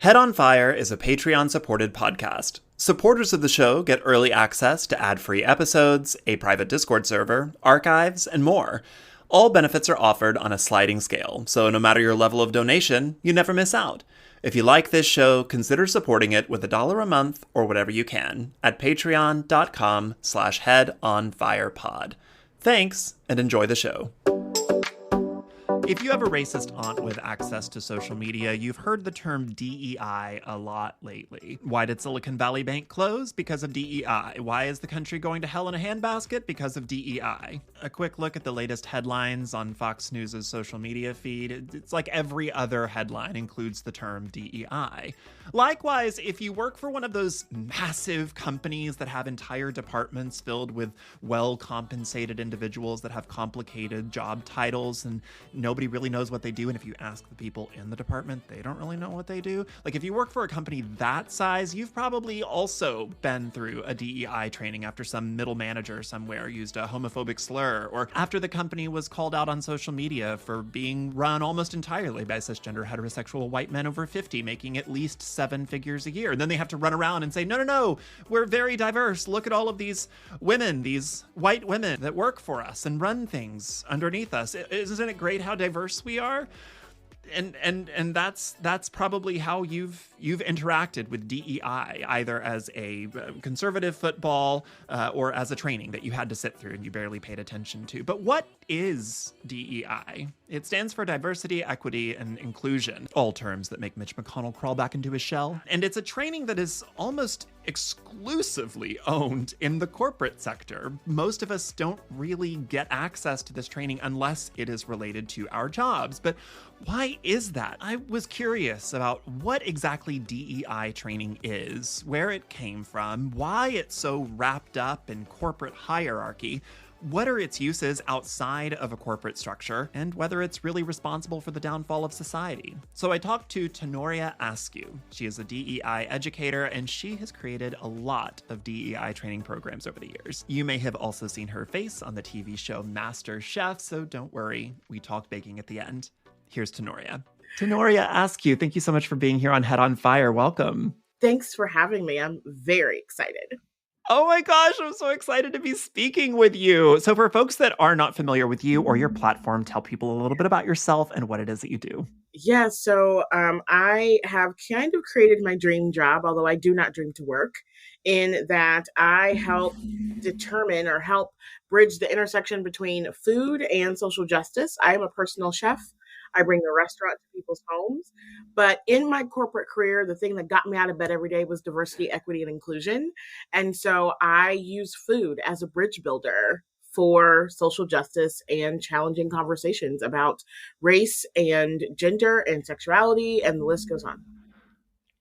Head on Fire is a Patreon-supported podcast. Supporters of the show get early access to ad-free episodes, a private Discord server, archives, and more. All benefits are offered on a sliding scale, so no matter your level of donation, you never miss out. If you like this show, consider supporting it with $1 a month or whatever you can at patreon.com/headonfirepod. Thanks, and enjoy the show. If you have a racist aunt with access to social media, you've heard the term DEI a lot lately. Why did Silicon Valley Bank close? Because of DEI. Why is the country going to hell in a handbasket? Because of DEI. A quick look at the latest headlines on Fox News' social media feed. It's like every other headline includes the term DEI. Likewise, if you work for one of those massive companies that have entire departments filled with well-compensated individuals that have complicated job titles and nobody really knows what they do, and if you ask the people in the department, they don't really know what they do. Like, if you work for a company that size, you've probably also been through a DEI training after some middle manager somewhere used a homophobic slur, or after the company was called out on social media for being run almost entirely by cisgender heterosexual white men over 50, making at least 7 figures a year. And then they have to run around and say, no, we're very diverse. Look at all of these women, these white women that work for us and run things underneath us. Isn't it great how diverse we are? And that's probably how you've interacted with DEI, either as a conservative football or as a training that you had to sit through and you barely paid attention to. But what is DEI? It stands for diversity, equity, and inclusion, all terms that make Mitch McConnell crawl back into his shell. And it's a training that is almost exclusively owned in the corporate sector. Most of us don't really get access to this training unless it is related to our jobs. But why is that? I was curious about what exactly DEI training is, where it came from, why it's so wrapped up in corporate hierarchy, what are its uses outside of a corporate structure, and whether it's really responsible for the downfall of society. So I talked to Tanorria Askew. She is a DEI educator, and she has created a lot of DEI training programs over the years. You may have also seen her face on the TV show MasterChef, so don't worry, we talk baking at the end. Here's Tanorria. Tanorria Askew, thank you so much for being here on Head on Fire. Welcome. Thanks for having me. I'm very excited. Oh my gosh, I'm so excited to be speaking with you. So for folks that are not familiar with you or your platform, tell people a little bit about yourself and what it is that you do. Yeah, so I have kind of created my dream job, although I do not dream to work, in that I help determine or help bridge the intersection between food and social justice. I am a personal chef. I bring the restaurant to people's homes. But in my corporate career, the thing that got me out of bed every day was diversity, equity, and inclusion. And so I use food as a bridge builder for social justice and challenging conversations about race and gender and sexuality, and the list goes on.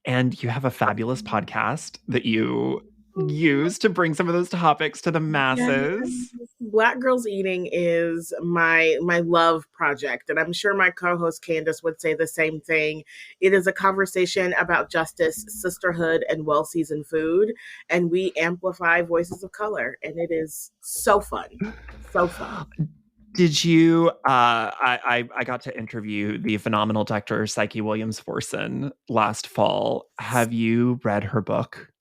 And you have a fabulous podcast that you use to bring some of those topics to the masses. Yes. Black Girls Eating is my love project, and I'm sure my co-host Candace would say the same thing. It is a conversation about justice, sisterhood, and well-seasoned food, and we amplify voices of color, and it is so fun. So fun. Did you, I got to interview the phenomenal Dr. Psyche Williams-Forson last fall. Have you read her book?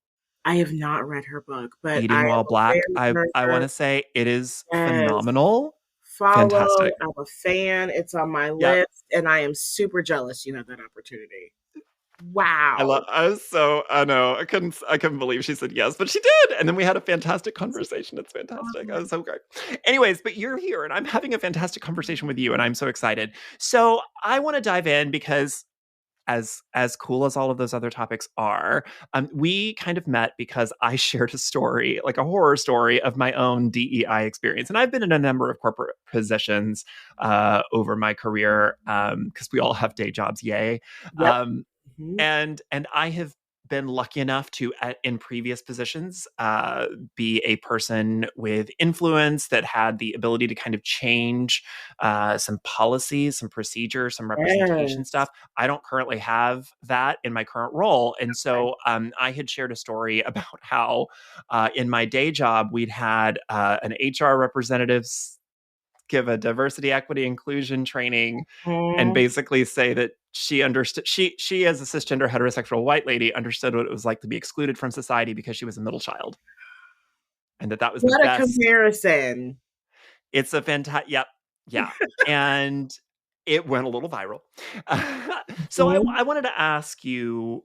I have not read her book, but Eating While Black. I want to say it is phenomenal. Fantastic. I'm a fan. It's on my list, and I am super jealous you have that opportunity. Wow. I know. I couldn't believe she said yes, but she did. And then we had a fantastic conversation. It's fantastic. That was so great. Anyways, but you're here and I'm having a fantastic conversation with you and I'm so excited. So I want to dive in because as cool as all of those other topics are, we kind of met because I shared a story, like a horror story of my own DEI experience. And I've been in a number of corporate positions over my career because we all have day jobs. Yay. Yep. And I have been lucky enough to, in previous positions, be a person with influence that had the ability to kind of change some policies, some procedures, some representation stuff. I don't currently have that in my current role. And so I had shared a story about how in my day job, we'd had an HR representative give a diversity, equity, inclusion training and basically say that she understood, she as a cisgender heterosexual white lady understood what it was like to be excluded from society because she was a middle child, and that was the What a best. comparison. It's a fantastic, yep, yeah, and it went a little viral. So I wanted to ask you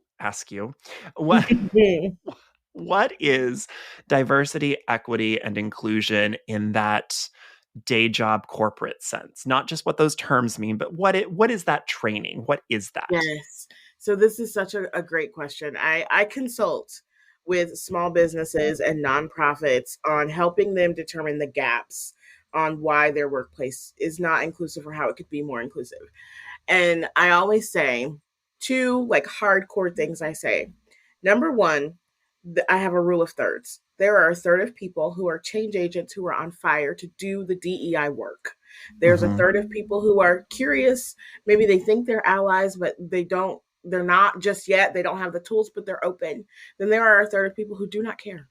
what is diversity, equity, and inclusion in that day job corporate sense? Not just what those terms mean, but what is that training? What is that? Yes. So this is such a great question. I consult with small businesses and nonprofits on helping them determine the gaps on why their workplace is not inclusive or how it could be more inclusive. And I always say two like hardcore things I say. Number one, I have a rule of thirds. There are a third of people who are change agents who are on fire to do the DEI work. There's a third of people who are curious. Maybe they think they're allies, but they're not just yet. They don't have the tools, but they're open. Then there are a third of people who do not care.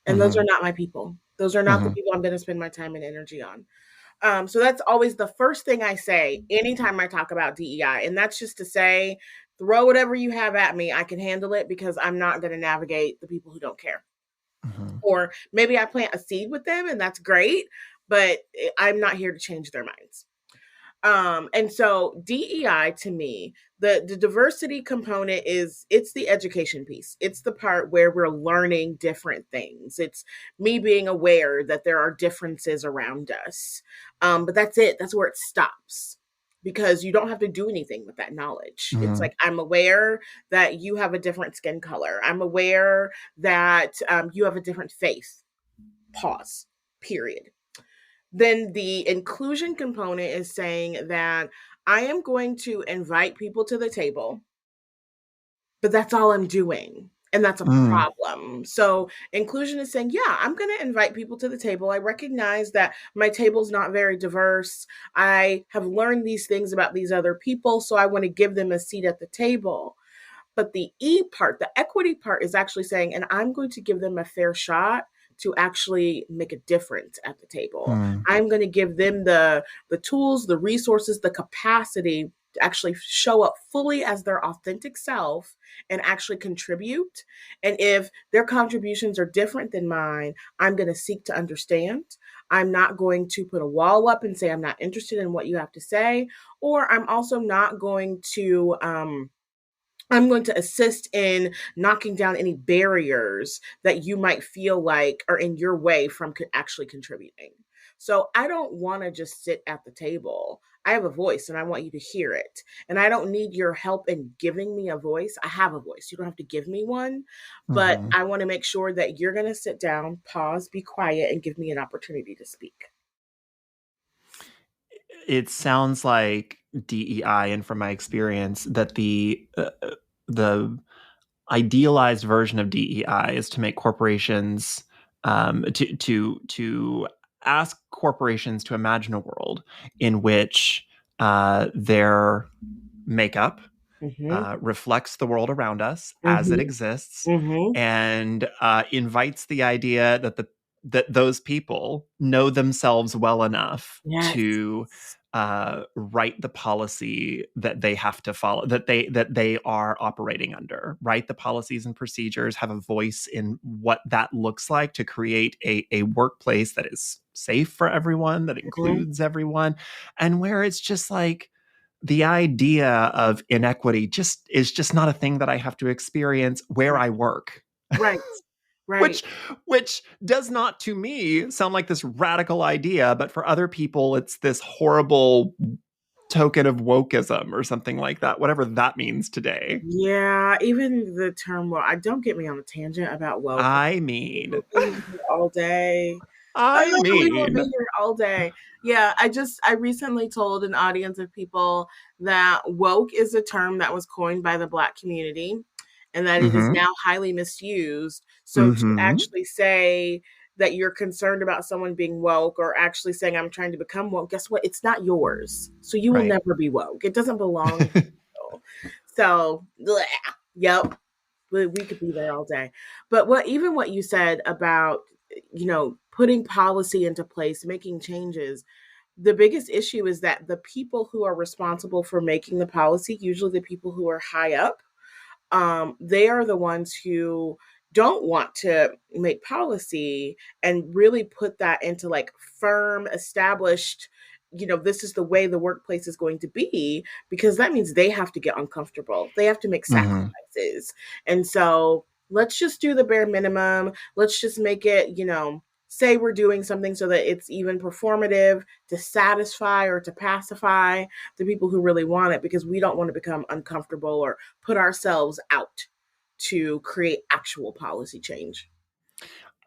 And those are not my people. Those are not the people I'm going to spend my time and energy on. So that's always the first thing I say anytime I talk about DEI. And that's just to say, throw whatever you have at me. I can handle it because I'm not going to navigate the people who don't care. Or maybe I plant a seed with them and that's great, but I'm not here to change their minds. And so DEI to me, the diversity component it's the education piece. It's the part where we're learning different things. It's me being aware that there are differences around us. But that's it. That's where it stops. Because you don't have to do anything with that knowledge. It's like, I'm aware that you have a different skin color. I'm aware that you have a different faith. Pause. Period. Then the inclusion component is saying that I am going to invite people to the table, but that's all I'm doing. And that's a problem. So inclusion is saying, yeah, I'm going to invite people to the table. I recognize that my table's not very diverse. I have learned these things about these other people, so I want to give them a seat at the table. But the E part, the equity part, is actually saying, and I'm going to give them a fair shot to actually make a difference at the table. I'm going to give them the tools, the resources, the capacity to actually show up fully as their authentic self and actually contribute. And if their contributions are different than mine, I'm going to seek to understand. I'm not going to put a wall up and say, I'm not interested in what you have to say. Or I'm also not going to, I'm going to assist in knocking down any barriers that you might feel like are in your way from actually contributing. So I don't want to just sit at the table. I have a voice and I want you to hear it. And I don't need your help in giving me a voice. I have a voice. You don't have to give me one, but I want to make sure that you're going to sit down, pause, be quiet, and give me an opportunity to speak. It sounds like DEI, and from my experience, that the idealized version of DEI is to make corporations to ask corporations to imagine a world in which their makeup reflects the world around us as it exists, and invites the idea that those people know themselves well enough to write the policy that they have to follow, that they are operating under, write the policies and procedures, have a voice in what that looks like to create a workplace that is safe for everyone, that includes everyone, and where it's just like the idea of inequity is just not a thing that I have to experience where I work. Right. Right. Which does not, to me, sound like this radical idea, but for other people, it's this horrible token of wokeism or something like that, whatever that means today. Yeah, even the term woke. Don't get me on a tangent about woke. I mean, all day. I We will be mean, here all day. Yeah, I recently told an audience of people that woke is a term that was coined by the Black community and that it is now highly misused. So to actually say that you're concerned about someone being woke or actually saying I'm trying to become woke, guess what? It's not yours. So you will never be woke. It doesn't belong to you. So, bleh, yep. We could be there all day. But what you said about, putting policy into place, making changes, the biggest issue is that the people who are responsible for making the policy, usually the people who are high up, they are the ones who don't want to make policy and really put that into like firm, established, this is the way the workplace is going to be, because that means they have to get uncomfortable. They have to make Mm-hmm. sacrifices. And so let's just do the bare minimum. Let's just make it, say we're doing something so that it's even performative to satisfy or to pacify the people who really want it, because we don't want to become uncomfortable or put ourselves out to create actual policy change.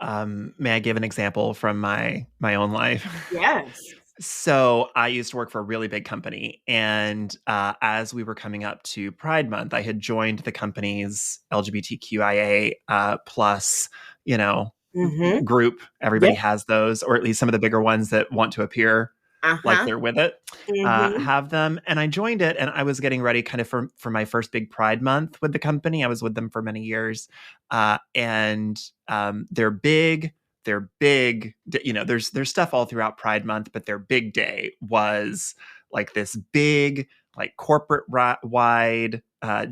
May I give an example from my own life? Yes. So I used to work for a really big company, and as we were coming up to Pride Month, I had joined the company's LGBTQIA plus, you know, Mm-hmm. group. Everybody Yep. has those, or at least some of the bigger ones that want to appear like Uh-huh. they're with it, Mm-hmm. have them. And I joined it, and I was getting ready kind of for my first big Pride Month with the company. I was with them for many years, and they're big. Their big, there's stuff all throughout Pride Month, but their big day was like this big, like corporate wide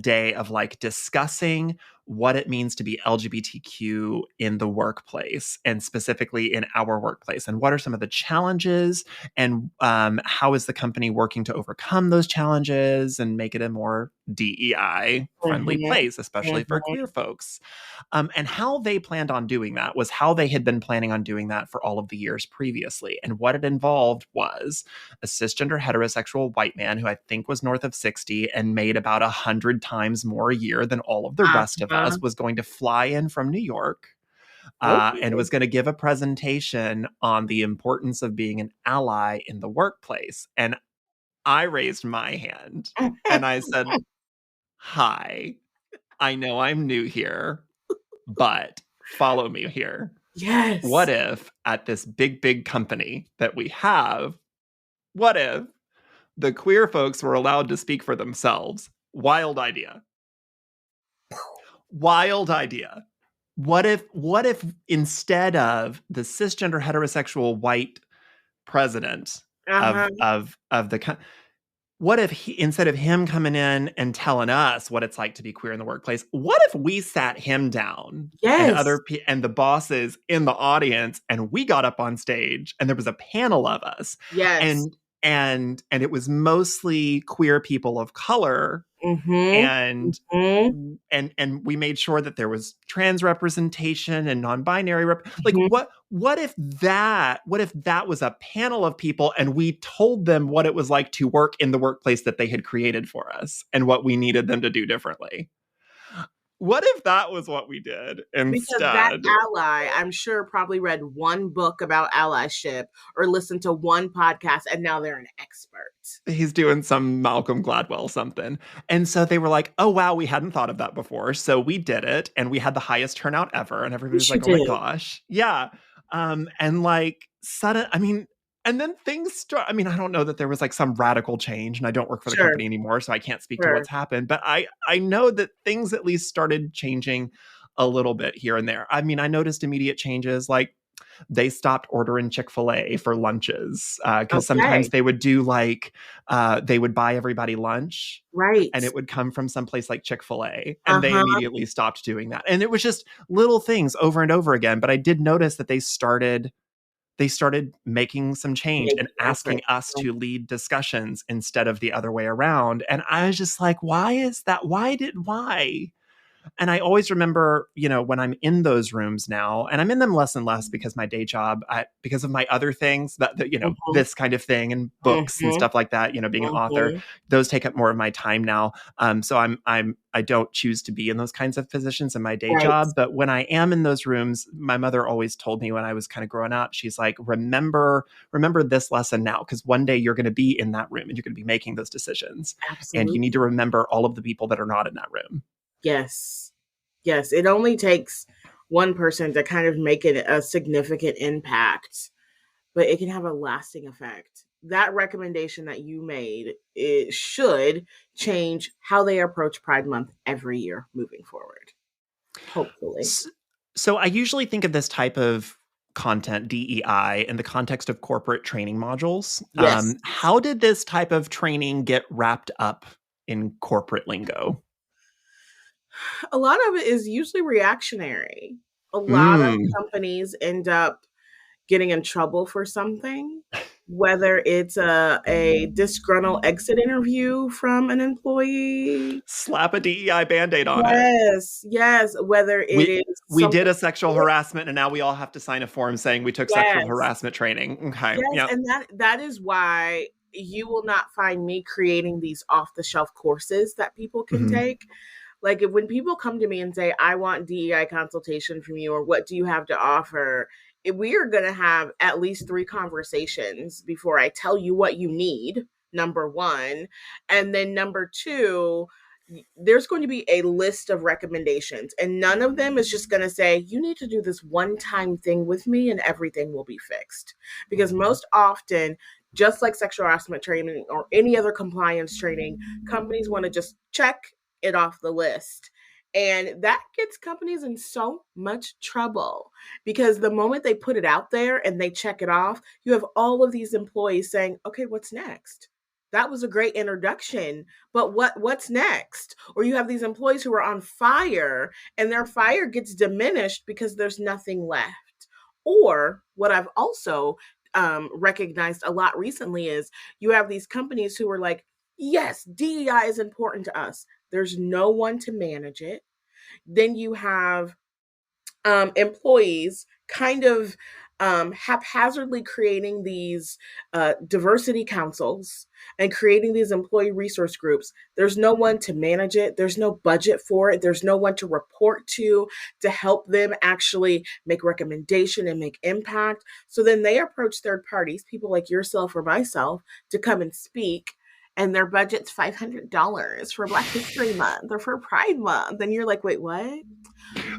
day of like discussing what it means to be LGBTQ in the workplace, and specifically in our workplace, and what are some of the challenges, and how is the company working to overcome those challenges and make it a more DEI friendly Mm-hmm. place, especially for Mm-hmm. queer folks. And how they planned on doing that was how they had been planning on doing that for all of the years previously. And what it involved was a cisgender heterosexual white man who I think was north of 60 and made about 100 times more a year than all of the rest of Uh-huh. us, was going to fly in from New York, and Okay. was going to give a presentation on the importance of being an ally in the workplace. And I raised my hand and I said, "Hi, I know I'm new here, but follow me here. What Yes. if at this big, big company that we have, what if the queer folks were allowed to speak for themselves? Wild idea. Wild idea. What if instead of the cisgender heterosexual white president Uh-huh. of the what if instead of him coming in and telling us what it's like to be queer in the workplace, what if we sat him down and Yes. and the bosses in the audience, and we got up on stage and there was a panel of us, Yes. and and it was mostly queer people of color, Mm-hmm. and Mm-hmm. and we made sure that there was trans representation and non-binary like Mm-hmm. what if that was a panel of people, and we told them what it was like to work in the workplace that they had created for us and what we needed them to do differently? What if that was what we did Because that instead? ally, I'm sure, probably read one book about allyship or listened to one podcast, and now they're an expert. He's doing some Malcolm Gladwell something. And so they were like, "Oh wow, we hadn't thought of that before." So we did it, and we had the highest turnout ever, and everybody was Yes, you like, "Oh my did. gosh." Yeah. And like sudden I mean, and then things start. I mean, I don't know that there was like some radical change, and I don't work for the Sure. company anymore, so I can't speak to Sure. what's happened, but I know that things at least started changing a little bit here and there. I mean, I noticed immediate changes, like they stopped ordering Chick-fil-A for lunches, because sometimes Okay. they would do like they would buy everybody lunch, Right. and it would come from someplace like Chick-fil-A, and they Uh-huh. immediately stopped doing that. And it was just little things over and over again, but I did notice that they started making some change Make and an asking effort. us to lead discussions instead of the other way around. And I was just like, why is that? Why? And I always remember, when I'm in those rooms now, and I'm in them less and less because my day job, because of my other things, Mm-hmm. this kind of thing, and books and Mm-hmm. stuff like that, being an author, Mm-hmm. those take up more of my time now. So I don't choose to be in those kinds of positions in my day Right. job. But when I am in those rooms, my mother always told me when I was kind of growing up, she's like, remember this lesson now, because one day you're going to be in that room and you're going to be making those decisions. And you need Absolutely. to remember all of the people that are not in that room. Yes. Yes. It only takes one person to kind of make it a significant impact, but it can have a lasting effect. That recommendation that you made, it should change how they approach Pride Month every year moving forward. Hopefully. So I usually think of this type of content, DEI, in the context of corporate training modules. Yes. How did this type of training get wrapped up in corporate lingo? A lot of it is usually reactionary. A lot of Mm. companies end up getting in trouble for something, whether it's a disgruntled exit interview from an employee. Slap a DEI Band-Aid on it. Yes, yes. Whether it We is we did something. a sexual harassment, and now we all have to sign a form saying we took sexual Yes, harassment training. Okay. yes, Yeah. and that is why you will not find me creating these off the shelf courses that people can Mm-hmm. take. Like when people come to me and say, I want DEI consultation from you, or what do you have to offer? We are going to have at least 3 conversations before I tell you what you need, number one. And then number two, there's going to be a list of recommendations. And none of them is just going to say, you need to do this one time thing with me and everything will be fixed. Because most often, just like sexual harassment training or any other compliance training, companies want to just check it off the list. And that gets companies in so much trouble because the moment they put it out there and they check it off, you have all of these employees saying, okay, what's next? That was a great introduction, but what's next? Or you have these employees who are on fire and their fire gets diminished because there's nothing left. Or what I've also recognized a lot recently is you have these companies who are like, yes, DEI is important to us. There's no one to manage it. Then you have employees kind of haphazardly creating these diversity councils and creating these employee resource groups. There's no one to manage it. There's no budget for it. There's no one to report to help them actually make recommendation and make impact. So then they approach third parties, people like yourself or myself, to come and speak. And their budget's $500 for Black History Month or for Pride Month. And you're like, wait, what?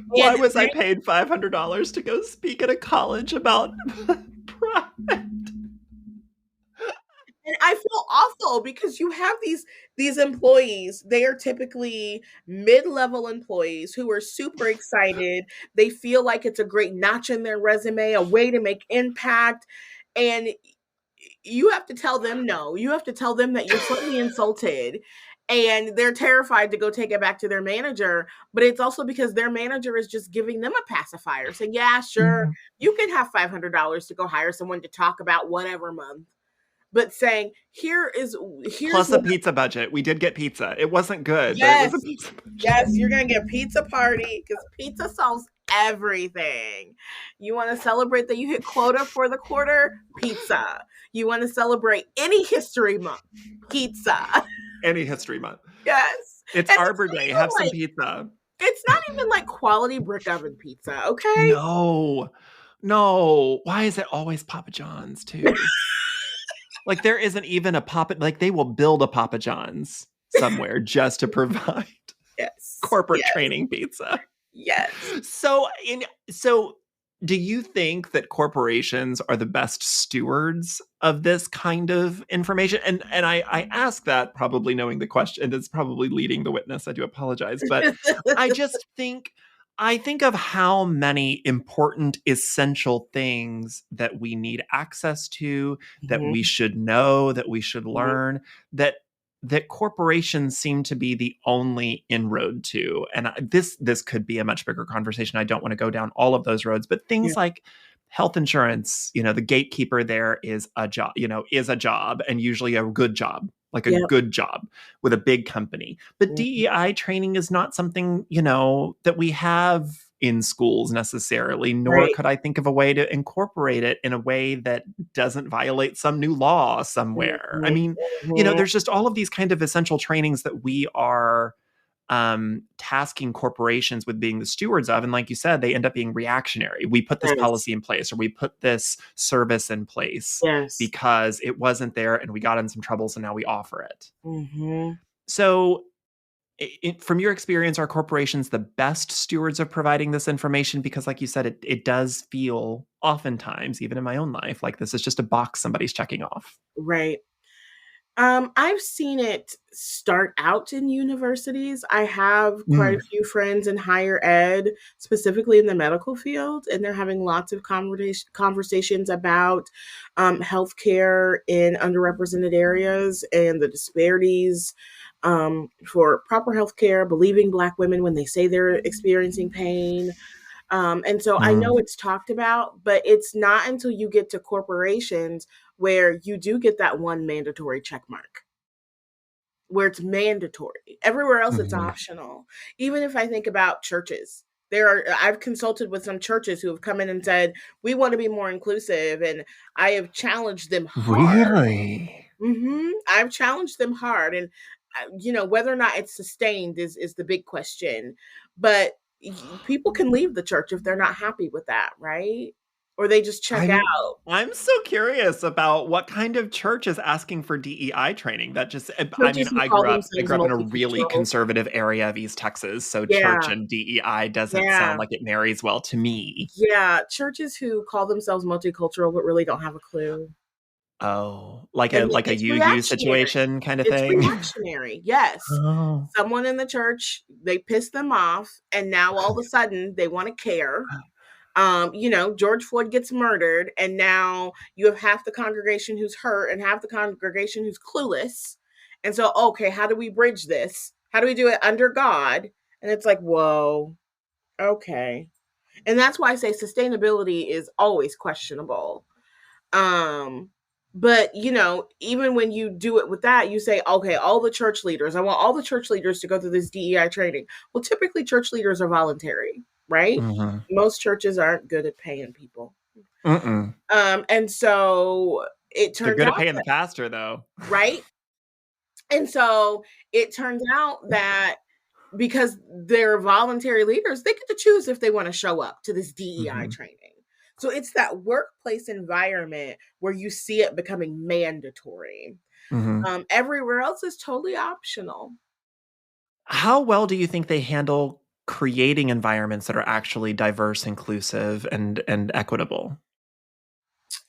Why was I paid $500 to go speak at a college about pride? And I feel awful because you have these employees. They are typically mid-level employees who are super excited. They feel like it's a great notch in their resume, a way to make impact. And you have to tell them no. You have to tell them that you're slightly insulted. And they're terrified to go take it back to their manager. But it's also because their manager is just giving them a pacifier, saying, yeah, sure, you can have $500 to go hire someone to talk about whatever month. But saying, here's plus a pizza budget. We did get pizza. It wasn't good. Yes, but it was a pizza budget. Yes, you're gonna get a pizza party because pizza solves everything. You want to celebrate that you hit quota for the quarter? Pizza. You want to celebrate any history month? Pizza. Any history month. Yes. It's and Arbor Day. Have some pizza. It's not even like quality brick oven pizza, okay? No. Why is it always Papa John's too? Like there isn't even a Papa, like they will build a Papa John's somewhere just to provide corporate training pizza. Yes. So do you think that corporations are the best stewards of this kind of information? And I ask that probably knowing the question, and it's probably leading the witness. I do apologize, but I think of how many important, essential things that we need access to, that we should know, that we should learn, that corporations seem to be the only inroad to. And this could be a much bigger conversation. I don't want to go down all of those roads, but things like health insurance, the gatekeeper there is a job, and usually a good job. Like a good job with a big company. But DEI training is not something, that we have in schools necessarily, nor could I think of a way to incorporate it in a way that doesn't violate some new law somewhere. I mean, there's just all of these kind of essential trainings that we are tasking corporations with being the stewards of. And like you said, they end up being reactionary. We put this policy in place, or we put this service in place because it wasn't there and we got in some trouble. So now we offer it. So from your experience, are corporations the best stewards of providing this information? Because like you said, it does feel oftentimes, even in my own life, like this is just a box somebody's checking off. Right. I've seen it start out in universities. I have quite a Mm. few friends in higher ed, specifically in the medical field, and they're having lots of conversations about healthcare in underrepresented areas and the disparities for proper healthcare, believing Black women when they say they're experiencing pain. And so I Mm. know it's talked about, but it's not until you get to corporations where you do get that one mandatory check mark, where it's mandatory. Everywhere else, it's Mhm. optional. Even if I think about churches, I've consulted with some churches who have come in and said, we want to be more inclusive. And I have challenged them hard. Really? I've challenged them hard. And, whether or not it's sustained is the big question. But people can leave the church if they're not happy with that, right? Or they just check I'm out. I'm so curious about what kind of church is asking for DEI training. That just I mean, Churches who call I themselves grew up in a really multicultural. conservative area of East Texas, so church Yeah, and DEI doesn't sound yeah, like it marries well to me. yeah. Churches who call themselves multicultural but really don't have a clue. Oh, And like a it's UU reactionary. situation kind of It's thing? reactionary. Yes. Oh. Someone in the church, they pissed them off, and now all of a sudden they want to care. George Floyd gets murdered, and now you have half the congregation who's hurt and half the congregation who's clueless. And so, okay, how do we bridge this? How do we do it under God? And it's like, whoa, okay. And that's why I say sustainability is always questionable. Um, but even when you do it with that, you say, okay, all the church leaders, I want all the church leaders to go through this DEI training. Well, typically church leaders are voluntary, right? Mhm. Most churches aren't good at paying people. Mm-mm. And so it They're turns good at out paying the that, pastor, though. right? And so it turns out that because they're voluntary leaders, they get to choose if they want to show up to this DEI Mhm. training. So it's that workplace environment where you see it becoming mandatory. Mhm. Everywhere else is totally optional. How well do you think they handle creating environments that are actually diverse, inclusive, and equitable?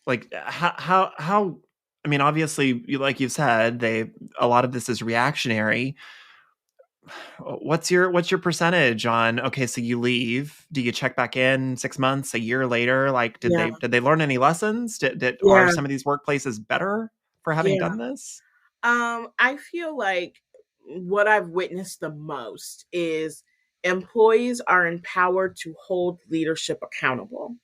Like, how I mean, obviously, like you said, they a lot of this is reactionary. What's your percentage on, okay, so you leave, do you check back in 6 months, a year later? Like, Yeah, did they learn any lessons? Did are yeah, some of these workplaces better for having yeah. done this? I feel like what I've witnessed the most is employees are empowered to hold leadership accountable.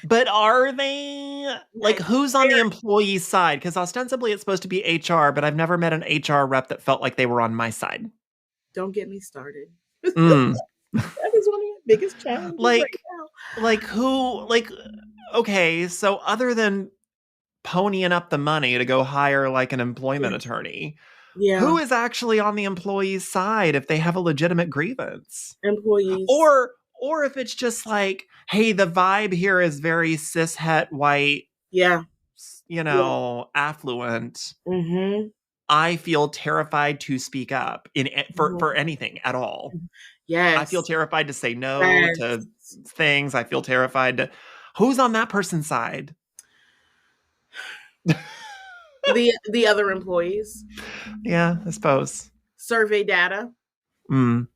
But are they? Like, who's on the employee side? Because ostensibly it's supposed to be HR, but I've never met an HR rep that felt like they were on my side. Don't get me started. Mm. That is one of my biggest challenges right Like, now. who? Like, okay, so other than ponying up the money to go hire like an Yeah, employment attorney, yeah. who is actually on the employee's side if they have a legitimate grievance? Employees. Or if it's just like, hey, the vibe here is very cis het white, Yeah, yeah. affluent. Mm-hmm. I feel terrified to speak up for Mm-hmm. anything at all. I feel Yes. terrified to say no to Yes. things. I feel terrified to who's on that person's side? The other employees. Yeah, I suppose. Survey data. Mm.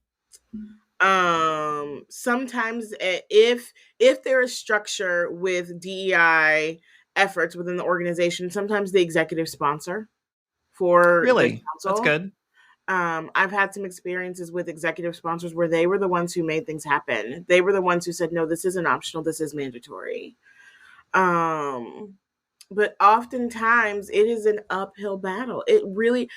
Sometimes if there is structure with DEI efforts within the organization, sometimes the executive sponsor for the Really? That's council. good. I've had some experiences with executive sponsors where they were the ones who made things happen. They were the ones who said, no, this isn't optional, this is mandatory. Um, but oftentimes it is an uphill battle. It really,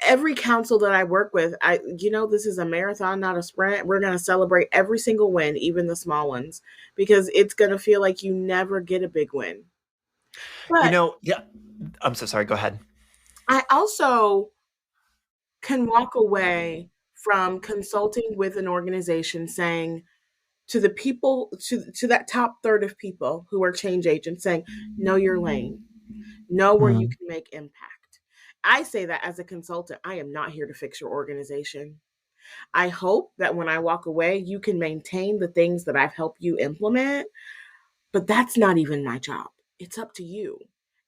every council that I work with, this is a marathon, not a sprint. We're going to celebrate every single win, even the small ones, because it's going to feel like you never get a big win. But Yeah, I'm so sorry. Go ahead. I also can walk away from consulting with an organization saying to the people, to that top third of people who are change agents, saying, know your lane, know where you Mm. can make impact. I say that as a consultant, I am not here to fix your organization. I hope that when I walk away, you can maintain the things that I've helped you implement, but that's not even my job. It's up to you.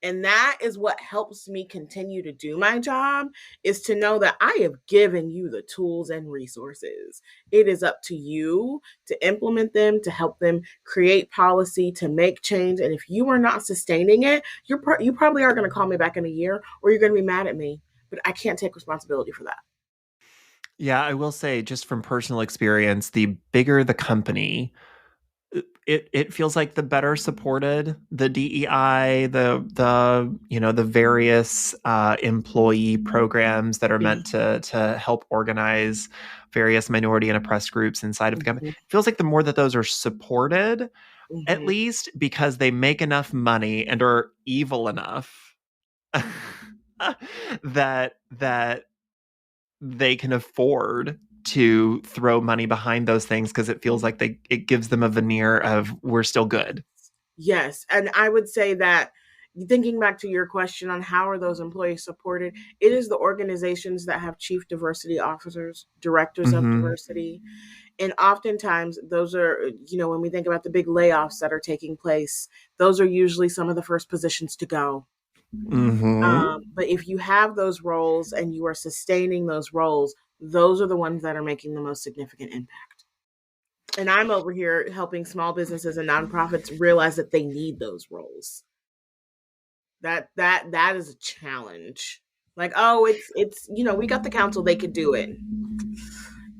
And that is what helps me continue to do my job, is to know that I have given you the tools and resources. It is up to you to implement them, to help them create policy, to make change. And if you are not sustaining it, you probably are going to call me back in a year, or you're going to be mad at me. But I can't take responsibility for that. Yeah, I will say, just from personal experience, the bigger the company, it feels like the better supported the DEI, the various employee programs that are meant to help organize various minority and oppressed groups inside of the company. It feels like the more that those are supported, at least because they make enough money and are evil enough that they can afford to throw money behind those things, because it feels like it gives them a veneer of, we're still good. Yes. And I would say that, thinking back to your question on how are those employees supported, it is the organizations that have chief diversity officers, directors of diversity. And oftentimes those are, when we think about the big layoffs that are taking place, those are usually some of the first positions to go. But if you have those roles and you are sustaining those roles, those are the ones that are making the most significant impact. And I'm over here helping small businesses and nonprofits realize that they need those roles. That is a challenge. Like, oh, it's we got the council, they could do it.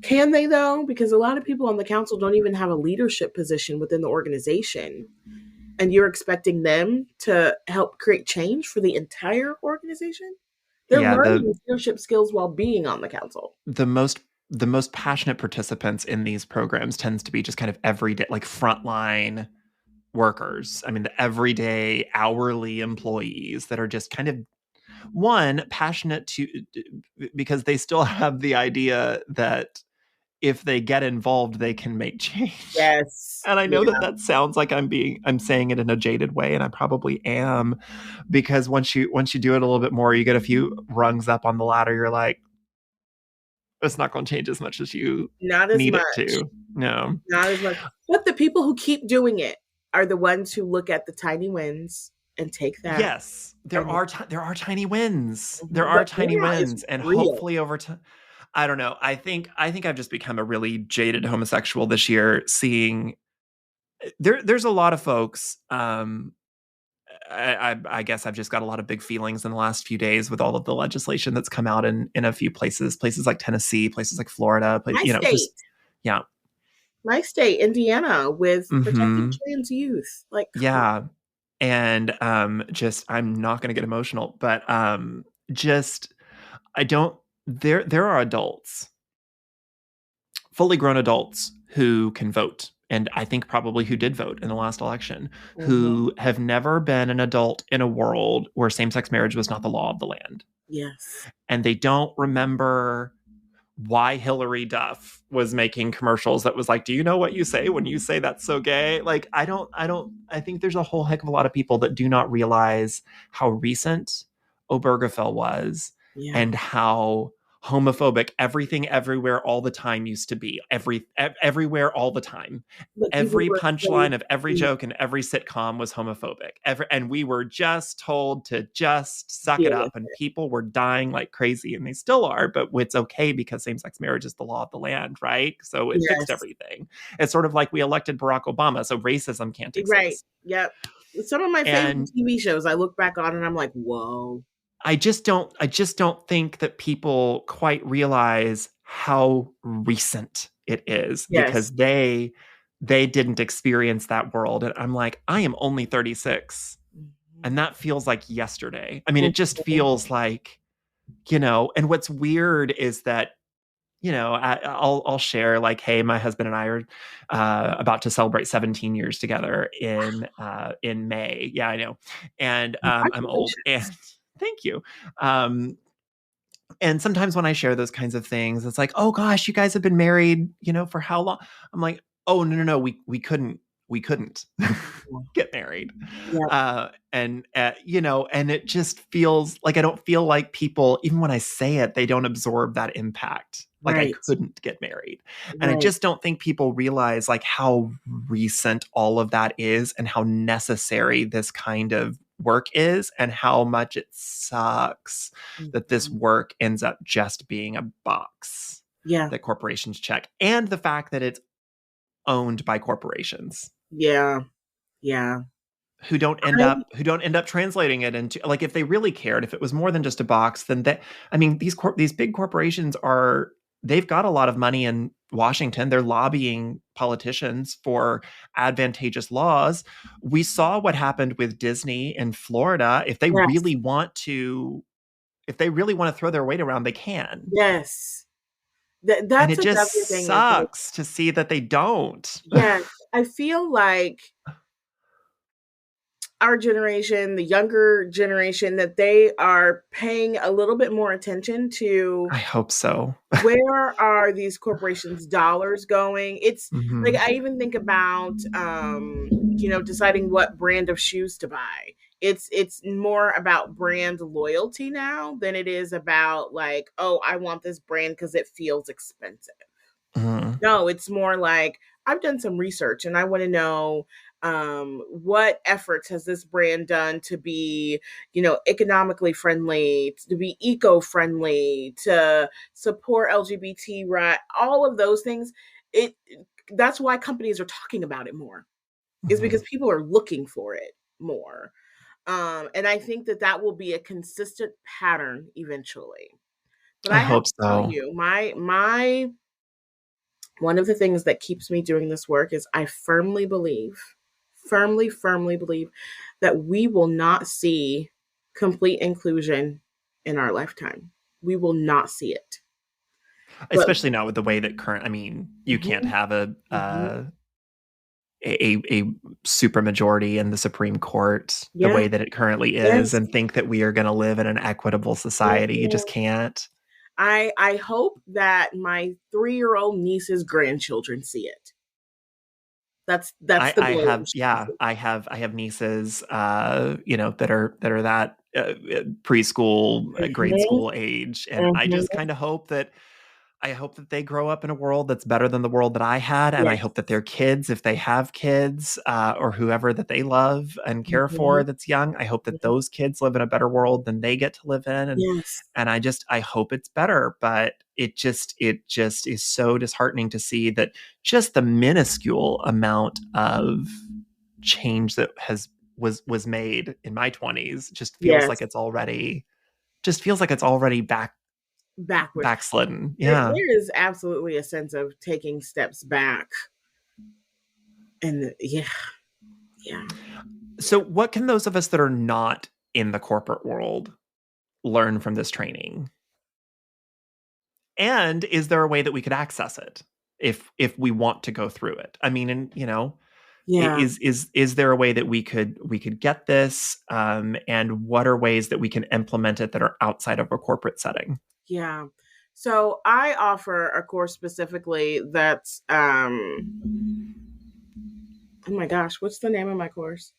Can they though? Because a lot of people on the council don't even have a leadership position within the organization. And you're expecting them to help create change for the entire organization? They're learning leadership skills while being on the council. The most passionate participants in these programs tends to be just kind of everyday, like frontline workers. I mean, the everyday hourly employees that are just kind of, one, passionate because they still have the idea that if they get involved, they can make change. Yes. And I know that sounds like I'm saying it in a jaded way, and I probably am, because once you do it a little bit more, you get a few rungs up on the ladder, you're like, it's not going to change as much as you need it to. No. Not as much. But the people who keep doing it are the ones who look at the tiny wins and take that. Yes, there are tiny wins. There are tiny wins, and hopefully over time. I don't know. I think I've just become a really jaded homosexual this year, seeing there's a lot of folks. I guess I've just got a lot of big feelings in the last few days with all of the legislation that's come out in a few places like Tennessee, places like Florida, my state, Indiana, with protecting trans youth. Like, yeah. And just, I'm not going to get emotional, but there are adults, fully grown adults, who can vote, and I think probably who did vote in the last election, who have never been an adult in a world where same-sex marriage was not the law of the land. Yes. And they don't remember why Hillary Duff was making commercials that was like, do you know what you say when you say that's so gay? Like, I think there's a whole heck of a lot of people that do not realize how recent Obergefell was, and how homophobic everything everywhere all the time used to be. Everywhere all the time. Every punchline of every joke in every sitcom was homophobic. And we were just told to just suck it up, and people were dying like crazy, and they still are, but it's okay because same-sex marriage is the law of the land, right? So it fixed everything. It's sort of like we elected Barack Obama, so racism can't exist. Right. Yep. Some of my favorite TV shows I look back on and I'm like, whoa. I just don't think that people quite realize how recent it is, because they didn't experience that world. And I'm like, I am only 36, and that feels like yesterday. I mean, it just feels like, and what's weird is that, I'll share, like, hey, my husband and I are about to celebrate 17 years together in May. Yeah, I know. And I'm old, and thank you. And sometimes when I share those kinds of things, it's like, oh gosh, you guys have been married, for how long? I'm like, oh, no, we couldn't get married. And it just feels like, I don't feel like people, even when I say it, they don't absorb that impact. Like, I couldn't get married. And I just don't think people realize, like, how recent all of that is, and how necessary this kind of work is and how much it sucks that this Mhm. work ends up just being a box Yeah. that corporations check, and the fact that it's owned by corporations Yeah. Yeah. who don't end I, up translating it into, like, if they really cared, if it was more than just a box, then I mean, these big corporations they've got a lot of money in Washington. They're lobbying politicians for advantageous laws. We saw what happened with Disney in Florida. yes. If they really want to throw their weight around, they can. Yes. And That's it just another thing is like, sucks to see that they don't. yes, I feel like our generation, the younger generation, that they are paying a little bit more attention to I hope so. where are these corporations' dollars going. It's like, Mhm. I even think about deciding what brand of shoes to buy. It's more about brand loyalty now than it is about like, oh, I want this brand because it feels expensive. Mhm. No, it's more like, I've done some research and I want to know, what efforts has this brand done to be, economically friendly, to be eco-friendly, to support LGBT right, all of those things. It That's why companies are talking about it more. Is because Mhm. people are looking for it more. And I think that that will be a consistent pattern eventually. But I I have hope to tell so. you, my one of the things that keeps me doing this work is I firmly believe that we will not see complete inclusion in our lifetime. We will not see it. But Especially not with the way that I mean, you can't mhm, have mhm. a super majority in the Supreme Court the Yeah, way that it currently is yes, and think that we are going to live in an equitable society. You just yeah. can't. I hope that my 3-year-old niece's grandchildren see it. That's the I goal. have, yeah, I have nieces, that are that preschool, grade Mhm, school age, and I just mhm. kind of hope that they grow up in a world that's better than the world that I had. And I Yes. hope that their kids, if they have kids, or whoever that they love and care for Mhm, that's young, I hope that mhm. those kids live in a better world than they get to live in. Yes. And I hope it's better, but it just is so disheartening to see that just the minuscule amount of change that was made in my 20s Yes. just feels like it's already Backwards. backslidden. There Yeah. there is absolutely a sense of taking steps back, and yeah, yeah, So, what can those of us that are not in the corporate world learn from this training? And is there a way that we could access it if we want to go through it? I mean, and yeah, is there a way that we could get this? And what are ways that we can implement it that are outside of a corporate setting? yeah. So I offer a course specifically that's oh my gosh, what's the name of my course?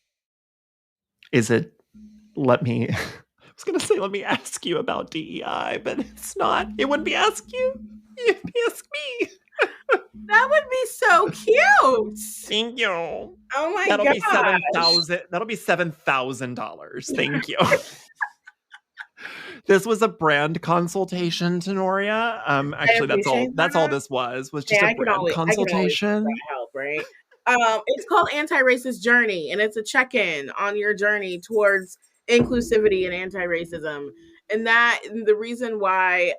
Is it let me I was gonna say let me ask you about DEI, but it's not. It wouldn't be ask you. It'd be ask me. That would be so cute. Thank you. Oh my That'll be gosh. $7,000. Thank you. This was a brand consultation, Tenoria. I Actually, appreciate that's all that. this was Hey, just a brand I can always use consultation. that help, right? It's called Anti-Racist Journey, and it's a check-in on your journey towards inclusivity and anti-racism. And the reason why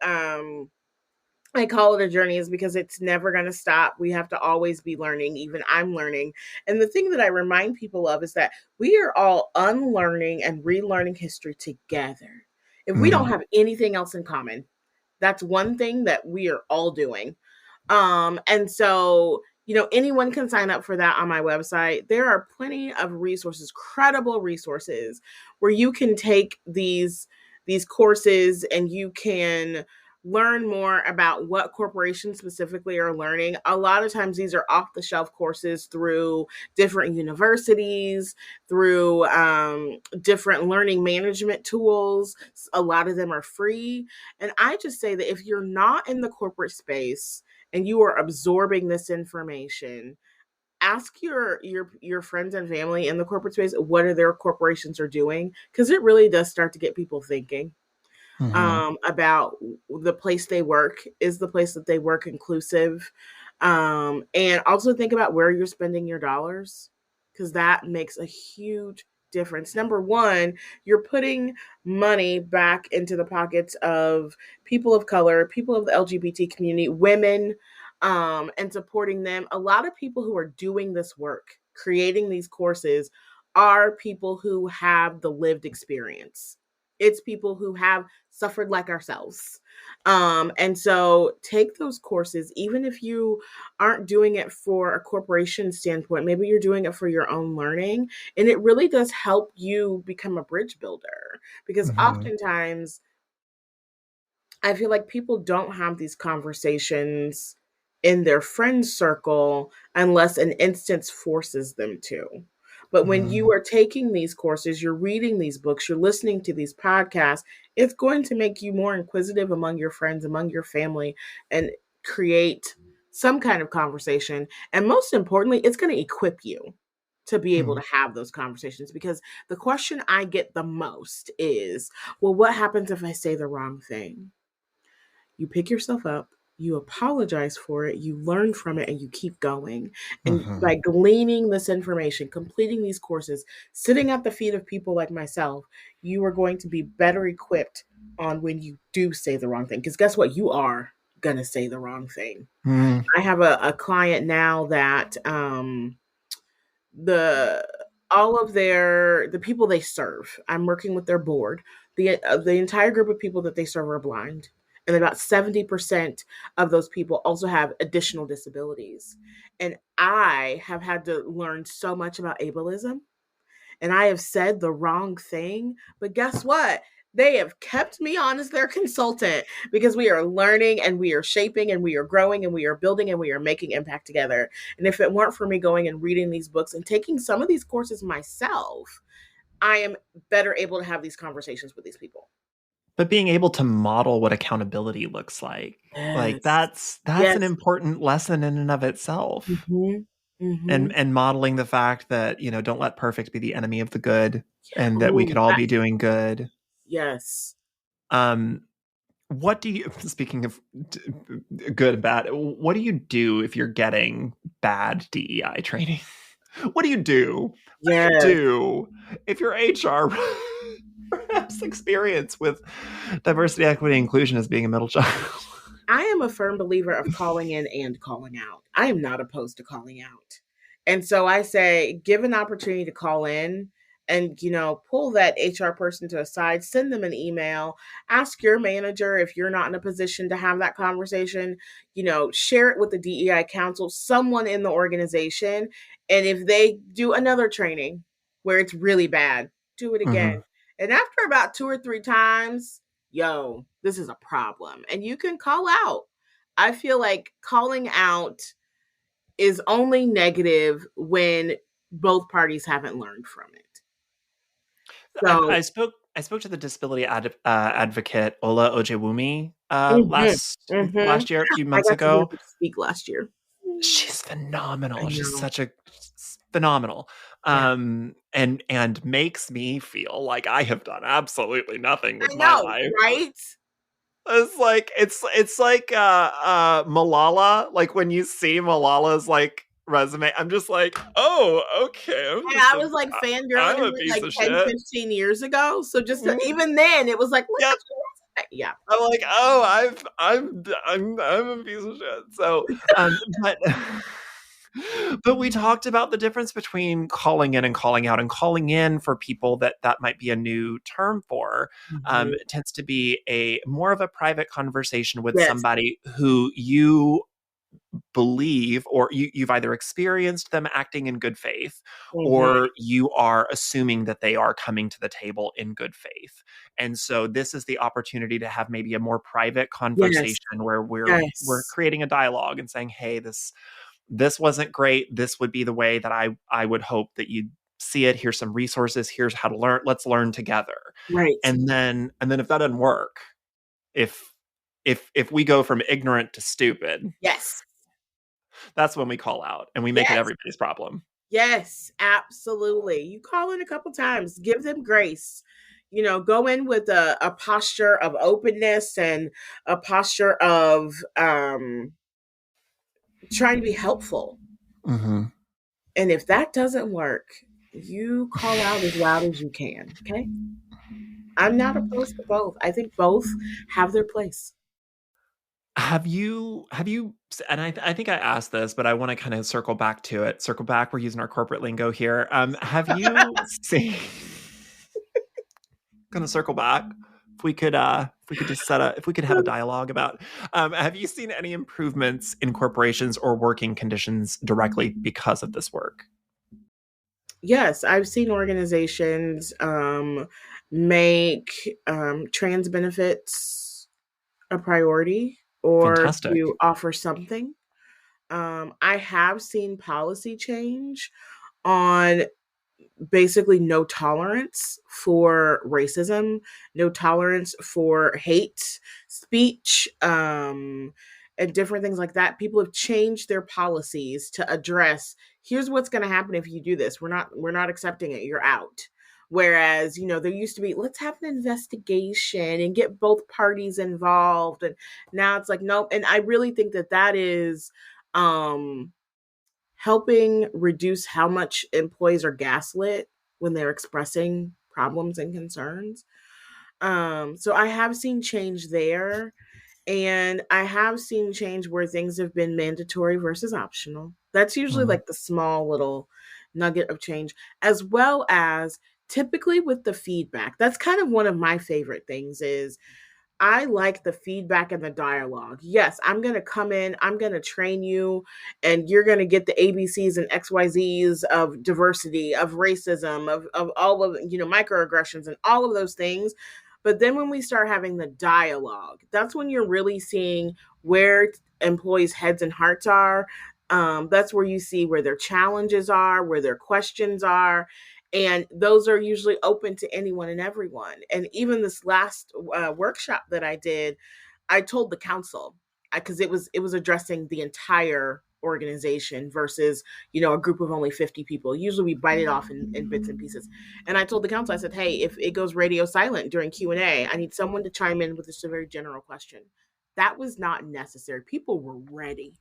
I call it a journey is because it's never going to stop. We have to always be learning. Even I'm learning. And the thing that I remind people of is that we are all unlearning and relearning history together. If we don't Mm, have anything else in common, that's one thing that we are all doing. And so, anyone can sign up for that on my website. There are plenty of resources, credible resources, where you can take these courses and you can learn more about what corporations specifically are learning. A lot of times these are off the shelf courses through different universities, through different learning management tools. A lot of them are free. And I just say that if you're not in the corporate space and you are absorbing this information, ask your friends and family in the corporate space what are their corporations are doing, because it really does start to get people thinking Mm-hmm. about the place they work. Is the place that they work inclusive? And also think about where you're spending your dollars, because that makes a huge difference. Number one, you're putting money back into the pockets of people of color, people of the LGBT community, women, and supporting them. A lot of people who are doing this work, creating these courses, are people who have the lived experience. It's people who have suffered like ourselves. And so take those courses, even if you aren't doing it for a corporation standpoint, maybe you're doing it for your own learning. And it really does help you become a bridge builder, because Mm-hmm. oftentimes I feel like people don't have these conversations in their friend circle unless an instance forces them to. But when Mm-hmm. you are taking these courses, you're reading these books, you're listening to these podcasts, it's going to make you more inquisitive among your friends, among your family, and create some kind of conversation. And most importantly, it's going to equip you to be able to have those conversations, because the question I get the most is, well, what happens if I say the wrong thing? You pick yourself up, you apologize for it, you learn from it, and you keep going. And Mm-hmm. by gleaning this information, completing these courses, sitting at the feet of people like myself, you are going to be better equipped on when you do say the wrong thing. Because guess what? You are going to say the wrong thing. Mm-hmm. I have a client now that the all of the people they serve, I'm working with their board. The entire group of people that they serve are blind, and about 70% of those people also have additional disabilities. And I have had to learn so much about ableism, and I have said the wrong thing, but guess what? They have kept me on as their consultant, because we are learning and we are shaping and we are growing and we are building and we are making impact together. And if it weren't for me going and reading these books and taking some of these courses myself, I am better able to have these conversations with these people. But being able to model what accountability looks like Yes. that's an Yes. important lesson in and of itself. Mm-hmm. Mm-hmm. And modeling the fact that, don't let perfect be the enemy of the good, and that we Oh, could all be doing good. yes. Um, what do you, speaking of good and bad, what do you do if you're getting bad DEI training? What do you do? What do you Yes. do if your HR perhaps experience with diversity, equity, inclusion as being a middle child? I am a firm believer of calling in and calling out. I am not opposed to calling out. And so I say, give an opportunity to call in and, pull that HR person to a side, send them an email, ask your manager if you're not in a position to have that conversation, share it with the DEI council, someone in the organization. And if they do another training where it's really bad, do it again. Mm-hmm. And after about 2 or 3 times, yo, this is a problem. And you can call out. I feel like calling out is only negative when both parties haven't learned from it. I, So, I spoke I spoke to the disability advocate Ola Ojewumi mhm, last year, a few I months got to hear ago. her speak last year. She's I phenomenal. She's know. such a phenomenal, Yeah. and makes me feel like I have done absolutely nothing with I my know, life. right? It's like Malala. Like when you see Malala's like resume, I'm just like, oh, okay, And I was like fangirling I'm her a piece like of 10, shit. 15 years ago. So just Mhm. even then, it was like, look Yep. at your resume. Yeah. I'm like, oh, I'm a piece of shit. So, but but we talked about the difference between calling in and calling out. And calling in, for people that might be a new term for, Mhm. it tends to be a more of a private conversation with Yes. somebody who you believe, or you've either experienced them acting in good faith, Mhm. or you are assuming that they are coming to the table in good faith. And so this is the opportunity to have maybe a more private Yes. conversation where we're Yes. creating a dialogue and saying, hey, this wasn't great. This would be the way that I would hope that you see it. Here's some resources. Here's how to learn. Let's learn together. Right. And then if that doesn't work, if if we go from ignorant to stupid, Yes. That's when we call out and we make it Yes. everybody's problem. Yes, absolutely. You call in a couple times, give them grace. Go in with a posture of openness and a posture of trying to be helpful. Mm-hmm. And if that doesn't work, you call out as loud as you can. Okay. I'm not opposed to both. I think both have their place. Have you and I think I asked this, but I want to kind of circle back to it. Circle back, we're using our corporate lingo here. Have you seen gonna circle back? If we could just if we could have a dialogue about have you seen any improvements in corporations or working conditions directly because of this work? Yes, I've seen organizations make trans benefits a priority or Fantastic. to offer something. I have seen policy change on basically no tolerance for racism, no tolerance for hate speech, and different things like that. People have changed their policies to address here's what's going to happen if you do this. We're not accepting it. You're out. Whereas, there used to be, let's have an investigation and get both parties involved. And now it's like, nope. And I really think that is helping reduce how much employees are gaslit when they're expressing problems and concerns. So I have seen change there. And I have seen change where things have been mandatory versus optional. That's usually Mhm. like the small little nugget of change, as well as typically with the feedback. That's kind of one of my favorite things is I like the feedback and the dialogue. Yes, I'm going to come in, I'm going to train you, and you're going to get the ABCs and XYZs of diversity, of racism, of all of, microaggressions and all of those things. But then when we start having the dialogue, that's when you're really seeing where employees' heads and hearts are. That's where you see where their challenges are, where their questions are, and those are usually open to anyone and everyone. And even this last workshop that I did, I told the council because it was addressing the entire organization versus a group of only 50 people. Usually we bite it off in bits and pieces. And I told the council, I said, hey, if it goes radio silent during Q&A, I need someone to chime in with just a very general question. That was not necessary. People were ready.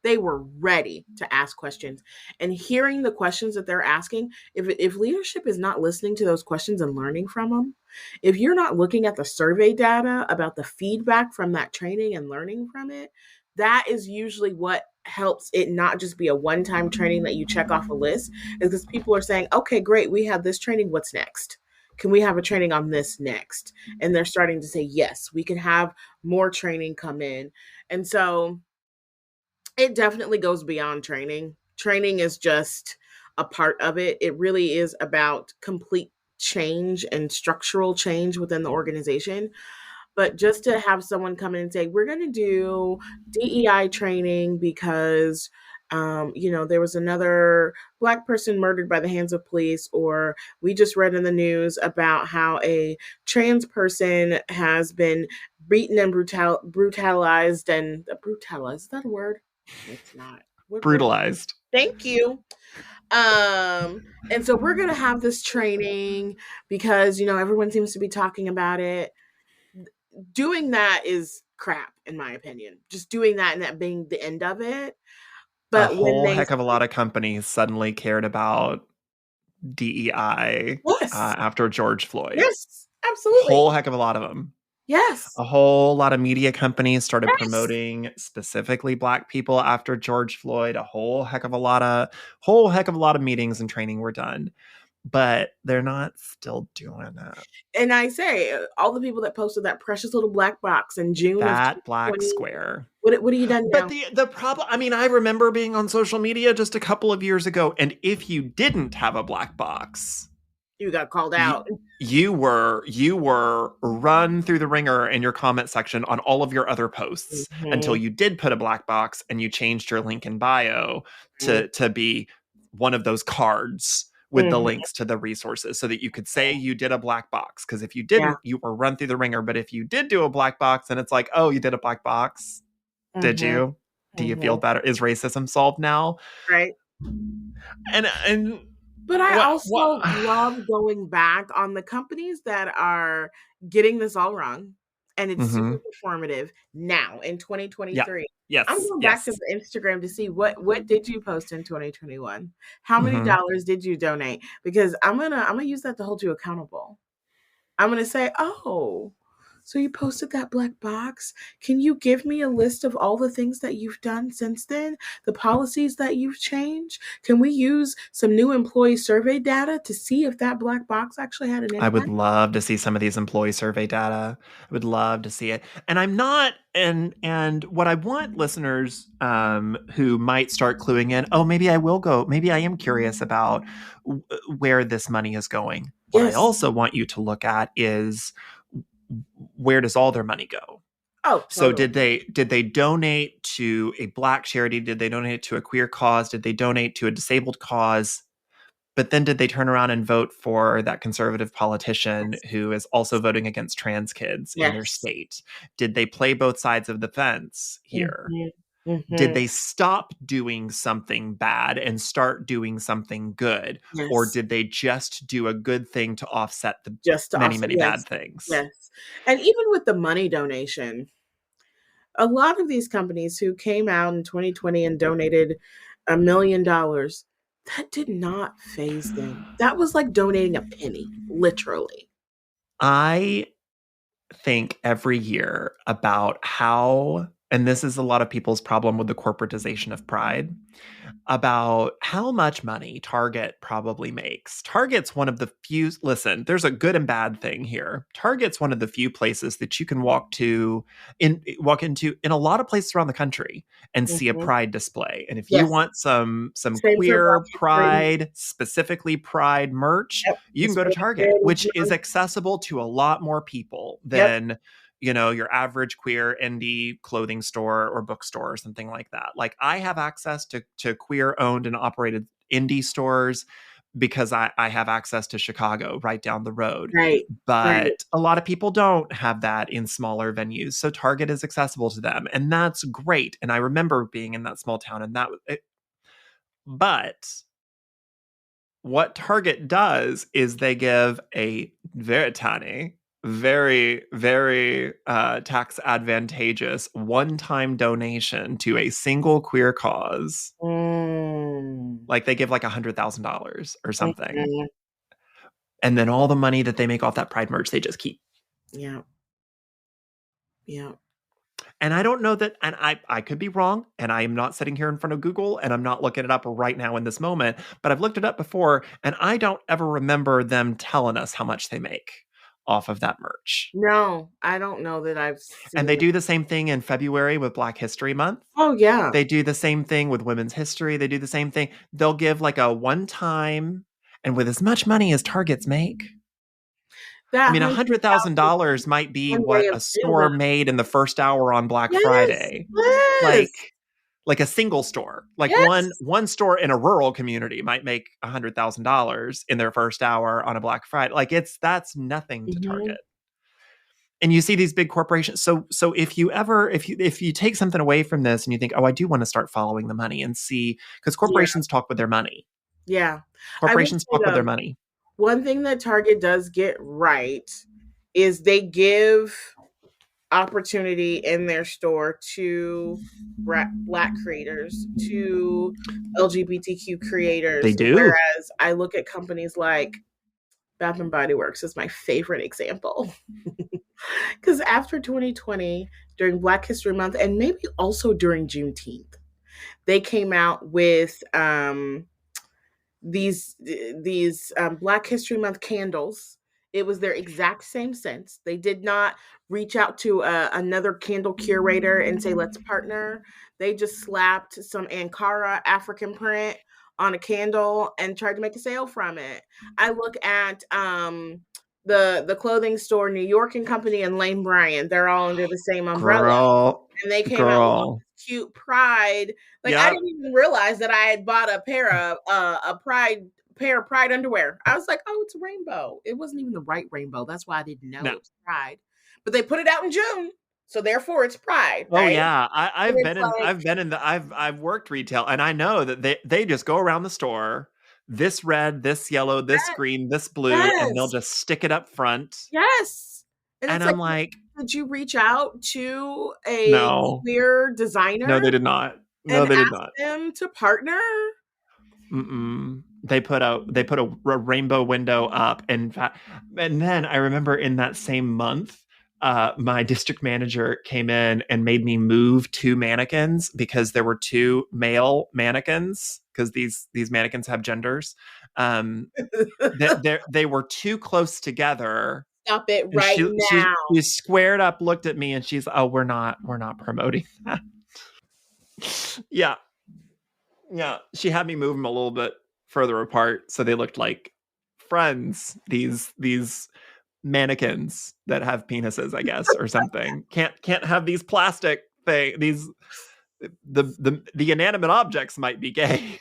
They were ready to ask questions. And hearing the questions that they're asking, if leadership is not listening to those questions and learning from them, if you're not looking at the survey data about the feedback from that training and learning from it, that is usually what helps it not just be a one-time training that you check off a list, is because people are saying, okay, great, we have this training. What's next? Can we have a training on this next? And they're starting to say, yes, we can have more training come in. And so it definitely goes beyond training. Training is just a part of it. It really is about complete change and structural change within the organization. But just to have someone come in and say, we're going to do DEI training because, there was another Black person murdered by the hands of police, or we just read in the news about how a trans person has been beaten and brutalized and brutalized. Is that a word? It's not. What word? Brutalized. Thank you. And so we're gonna have this training because everyone seems to be talking about it. Doing that is crap, in my opinion. Just doing that and that being the end of it. A But when whole they heck of a lot of companies suddenly cared about DEI yes, after George Floyd. yes, absolutely, Whole heck of a lot of them. yes, A whole lot of media companies started yes. promoting specifically Black people after George Floyd. A whole heck of a lot of meetings and training were done, but they're not still doing it. And I say all the people that posted that precious little black box in June of That black 2020. square. What are you done But now? the problem, I mean, I remember being on social media just a couple of years ago, and if you didn't have a black box, You got called you, out. you were run through the ringer in your comment section on all of your other posts until Mhm, you did put a black box and you changed your link in bio mhm, to be one of those cards with the mhm. links to the resources so that you could say you did a black box. Because if you Yeah. didn't, you were run through the ringer. But if you did do a black box, then it's like, oh, you did a black box. Did Mhm. you? Do you feel better? Is racism solved now? Right. And But I what also love going back on the companies that are getting this all wrong, and it's super Mhm. performative now in Yeah. 2023. I'm Yes. going back to Yes. the Instagram to see what did you post in 2021? How many Mhm. dollars did you donate? Because I'm gonna use that to hold you accountable. I'm going to say, oh, so you posted that black box. Can you give me a list of all the things that you've done since then? The policies that you've changed? Can we use some new employee survey data to see if that black box actually had an I would impact? love to see some of these employee survey data. I would love to see it. And I'm not and what I want listeners who might start cluing in, oh, maybe I will go, maybe I am curious about where this money is going. What I Yes. also want you to look at is where does all their money go? Oh, So totally. did they donate to a black charity? Did they donate to a queer cause? Did they donate to a disabled cause? But then did they turn around and vote for that conservative politician Yes. who is also voting against trans kids in their Yes. state? Did they play both sides of the fence here? Mm-hmm. Did Mm-hmm. they stop doing something bad and start doing something good? Or Yes. did they just do a good thing to offset the Just to many, offset. many bad Yes. things? Yes. And even with the money donation, a lot of these companies who came out in 2020 and donated $1 million, that did not phase them. That was like donating a penny, literally. I think every year about how, and this is a lot of people's problem with the corporatization of pride, about how much money Target probably makes. Target's one of the few, listen, there's a good and bad thing here. Target's one of the few places that you can walk into in a lot of places around the country and see a Mhm. pride display. And if you Yes. want some Same for Black queer History Month. pride, specifically pride merch, Yep. you can go to Target, which is Hispanic. accessible to a lot more people Yep. than your average queer indie clothing store or bookstore or something like that. Like I have access to queer owned and operated indie stores because I have access to Chicago right down the road. Right. Right. But a lot of people don't have that in smaller venues. So Target is accessible to them. And that's great. And I remember being in that small town and that was it. But what Target does is they give a very tiny, very, very tax advantageous one-time donation to a single queer cause. Mm. Like they give like $100,000 or something. Mhm. And then all the money that they make off that Pride merch, they just keep. Yeah. Yeah. And I don't know that, and I could be wrong, and I am not sitting here in front of Google, and I'm not looking it up right now in this moment, but I've looked it up before, and I don't ever remember them telling us how much they make off of that merch. No, I don't know that I've And seen they that. do the same thing in February with Black History Month. Oh, yeah. They do the same thing with Women's History. They do the same thing. They'll give like a one time, and with as much money as Targets make, I That mean, $100,000 $100,000 might be one day what of a sales store made in the first hour on Black Yes. Friday. Yes. Like, like a single store, like one Yes. one store in a rural community might make $100,000 in their first hour on a Black Friday. Like that's nothing to Mhm. Target. And you see these big corporations. So if you take something away from this and you think, oh, I do want to start following the money and see, because Yeah. corporations talk with their money. Yeah. I will Corporations say, talk with their though, money. one thing that Target does get right is they give opportunity in their store to Black creators, to LGBTQ They creators. do. Whereas I look at companies like Bath and Body Works is my favorite example. Because after 2020, during Black History Month, and maybe also during Juneteenth, they came out with these Black History Month candles. It was their exact same scents. They did not reach out to another candle curator and say, let's partner. They just slapped some Ankara African print on a candle and tried to make a sale from it. I look at the clothing store New York and Company and Lane Bryant. They're all under the same umbrella. Girl, And they came out with all girl. this cute pride. Like I Yep. didn't even realize that I had bought a pair of pride underwear. I was like, oh, it's a rainbow. It wasn't even the right rainbow. That's why I didn't know No. it was pride. But they put it out in June. So therefore it's pride, Oh right? yeah, And it's like, I've worked retail, and I know that they just go around the store, this red, this yellow, this yes, green, this blue, and they'll yes, just stick it up front. yes. And And it's like, I'm like, did you reach out to a no, queer no, designer they did not. No, and they did ask not. them to partner? Mm-mm. They put a rainbow window up. In fact, and then I remember in that same month, my district manager came in and made me move two mannequins because there were two male mannequins because these mannequins have genders. They were too close together. Stop it And right now. she squared up, looked at me, and she's, oh, we're not promoting that. Yeah, yeah, she had me move them a little bit further apart so they looked like friends. These mannequins that have penises, I guess, or something. Can't have these plastic thing. These the inanimate objects might be gay.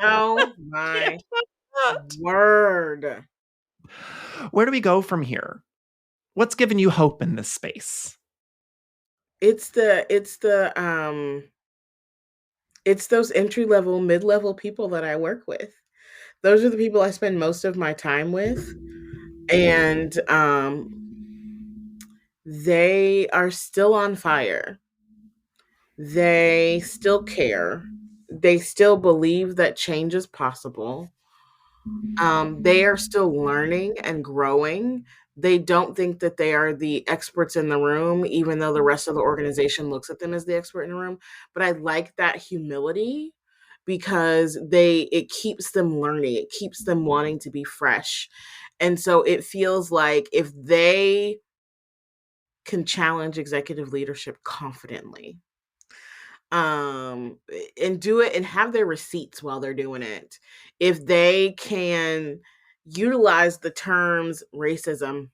Oh my Can't. word. Where do we go from here? What's given you hope in this space? It's those entry level, mid level people that I work with. Those are the people I spend most of my time with. And they are still on fire. They still care. They still believe that change is possible. They are still learning and growing. They don't think that they are the experts in the room, even though the rest of the organization looks at them as the expert in the room. But I like that humility because it keeps them learning. It keeps them wanting to be fresh. And so it feels like if they can challenge executive leadership confidently, and do it and have their receipts while they're doing it, if they can utilize the terms racism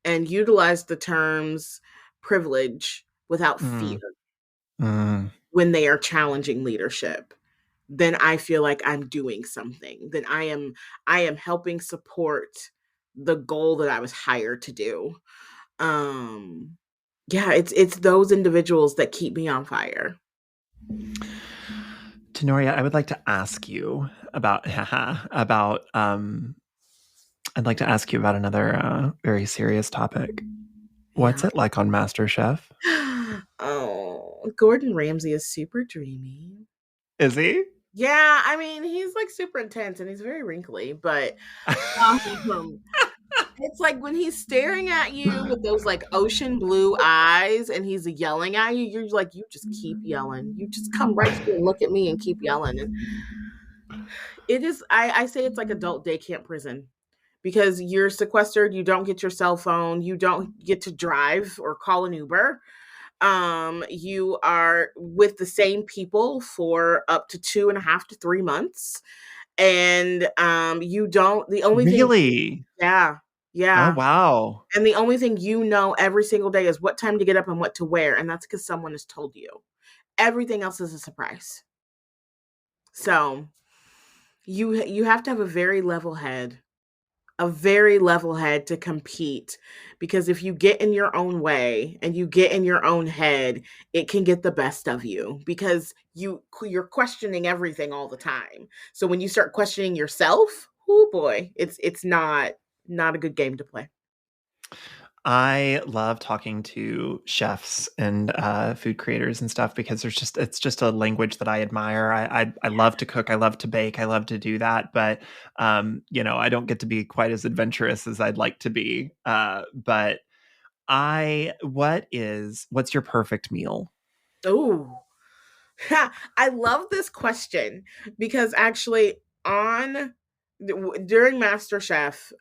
and utilize the terms privilege without fear Mm, mm. when they are challenging leadership, then I feel like I'm doing something. Then I am helping support the goal that I was hired to do. um yeah, it's those individuals that keep me on fire. Tanorria, I would like to ask you about about I'd like to ask you about another very serious topic. What's Yeah. it like on MasterChef? Oh, Gordon Ramsay is super dreamy. Is he? Yeah, I mean, he's like super intense and he's very wrinkly, but um, it's like when he's staring at you with those like ocean blue eyes and he's yelling at you, you're like, you just keep yelling. You just come right here and look at me and keep yelling. And it is, I say it's like adult day camp prison because you're sequestered, you don't get your cell phone, you don't get to drive or call an Uber. You are with the same people for up to 2.5 to 3 months, and you don't, the only thing, Really? yeah, Oh yeah, wow. and the only thing you know every single day is what time to get up and what to wear, and that's because someone has told you. Everything else is a surprise. So you have to have a very level head to compete, because if you get in your own way and you get in your own head, it can get the best of you because you're questioning everything all the time. So when you start questioning yourself, oh boy, it's not a good game to play. I love talking to chefs and food creators and stuff because it's just a language that I admire. I love to cook. I love to bake. I love to do that. But I don't get to be quite as adventurous as I'd like to be. But what's your perfect meal? Oh, I love this question because actually on during MasterChef,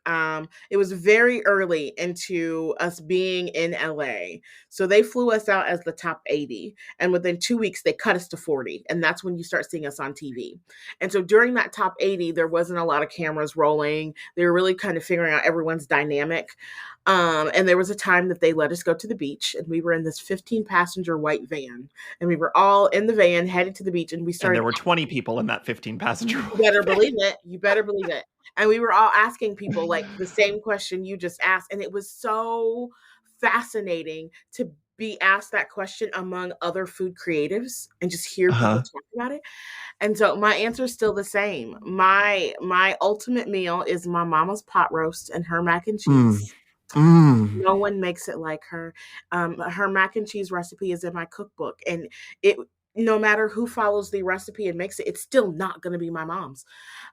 it was very early into us being in LA. So they flew us out as the top 80. And within 2 weeks, they cut us to 40. And that's when you start seeing us on TV. And so during that top 80, there wasn't a lot of cameras rolling. They were really kind of figuring out everyone's dynamic. And there was a time that they let us go to the beach, and we were in this 15-passenger white van, and we were all in the van headed to the beach, and we And started. there were 20 people in that 15 passenger. You better believe it. You better believe it. And we were all asking people like the same question you just asked, and it was so fascinating to be asked that question among other food creatives and just hear people Uh-huh. talk about it. And so my answer is still the same. My ultimate meal is my mama's pot roast and her mac and Mm. cheese. Mm. No one makes it like her. Her mac and cheese recipe is in my cookbook, and it no matter who follows the recipe and makes it, it's still not going to be my mom's.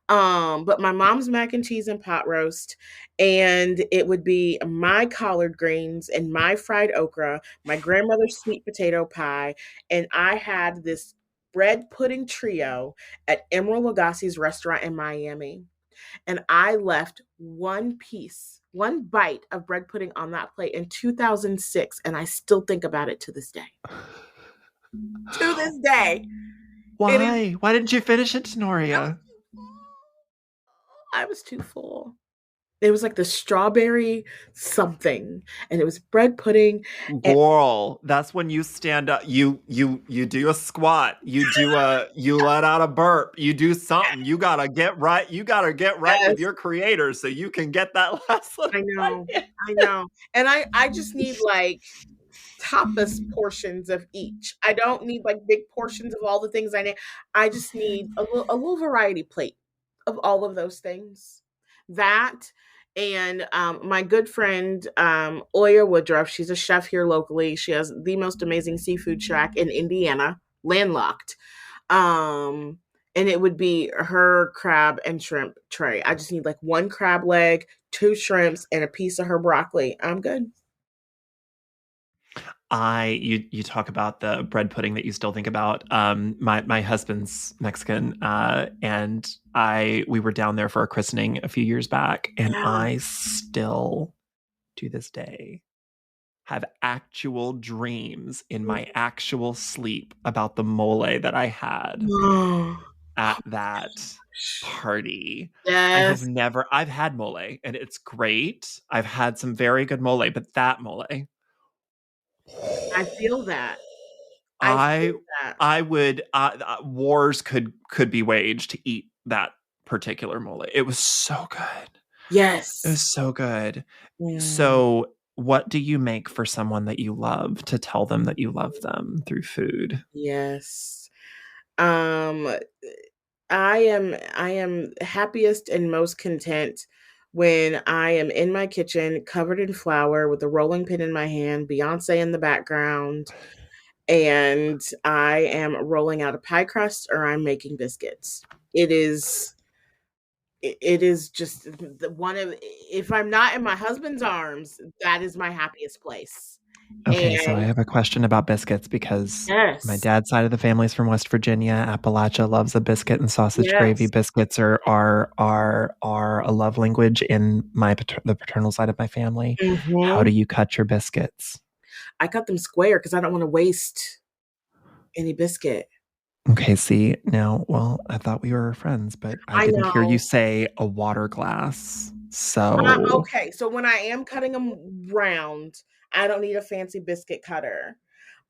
But my mom's mac and cheese and pot roast, and it would be my collard greens and my fried okra, my grandmother's sweet potato pie, and I had this bread pudding trio at Emerald Lagasse's restaurant in Miami. And I left one bite of bread pudding on that plate in 2006, and I still think about it to this day. To this day, it is. Why? Why didn't you finish it, Tanorria? I was too full. It was like the strawberry something, and it was bread pudding. And Girl, that's when you stand up. You do a squat. You let out a burp. You do something. You gotta get right. You gotta get right with yes, your creator so you can get that last little I know, bite. I know, and I just need like tapas portions of each. I don't need like big portions of all the things I need. I just need a little variety plate of all of those things. That and my good friend Oya Woodruff, she's a chef here locally. She has the most amazing seafood shack in Indiana, landlocked. Um, and it would be her crab and shrimp tray. I just need like one crab leg, two shrimps, and a piece of her broccoli. I'm good. You talk about the bread pudding that you still think about. My husband's Mexican, and we were down there for a christening a few years back, and Yeah. I still to this day have actual dreams in my actual sleep about the mole that I had Oh, at that party. yes, I've had mole and it's great. I've had some very good mole, but that mole, I feel that. I I feel that. I would wars could be waged to eat that particular mole. It was so good. It Yes. was so good. Mm, So, what do you make for someone that you love to tell them that you love them through food? yes. Um, I am happiest and most content when I am in my kitchen, covered in flour, with a rolling pin in my hand, Beyonce in the background, and I am rolling out a pie crust or I'm making biscuits. It is it is just the one of if I'm not in my husband's arms, that is my happiest place. Okay, so I And have a question about biscuits because my yes, dad's side of the family is from West Virginia. Appalachia loves a biscuit and sausage gravy. yes. Biscuits are a love language in the paternal side of my family. How Mhm. do you cut your biscuits? I cut them square because I don't want to waste any biscuit. Okay, see, now, well, I thought we were friends, but I I didn't hear you know. say a water glass. So Okay, so when I am cutting them round, I don't need a fancy biscuit cutter.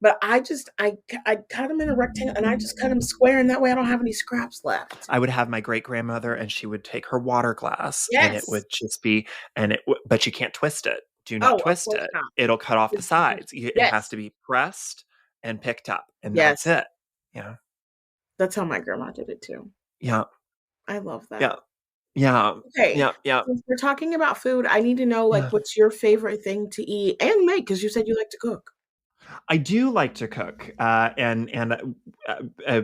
But I cut them in a rectangle and I just cut them square, and that way I don't have any scraps left. I would have my great grandmother, and she would take her water glass, and it Yes. would just be, but you can't twist it. Do not Oh, of twist course it. not. It'll cut off the sides. It has Yes. to be pressed and picked up, and that's Yes. it. Yeah, That's how my grandma did it too. yeah, I love yeah, that. yeah, Okay. yeah, yeah, Since we're talking about food, I need to know like yeah. what's your favorite thing to eat and make because you said you like to cook. I do like to cook, and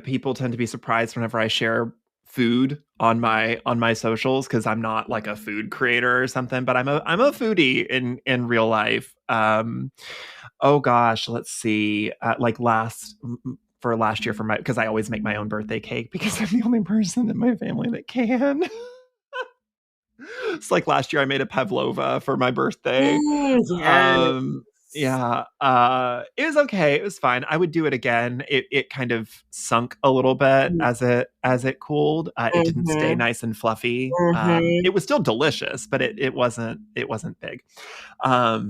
people tend to be surprised whenever I share food on my socials because I'm not like a food creator or something, but I'm a foodie in real life. Oh gosh, let's see. Like for last year for my because I always make my own birthday cake because I'm the only person in my family that can. It's like last year I made a pavlova for my birthday. Yes. Um, yeah, it was okay. It was fine. I would do it again. It kind of sunk a little bit as it cooled. It didn't stay Mhm. nice and fluffy. It Mhm. was still delicious, but it wasn't big. But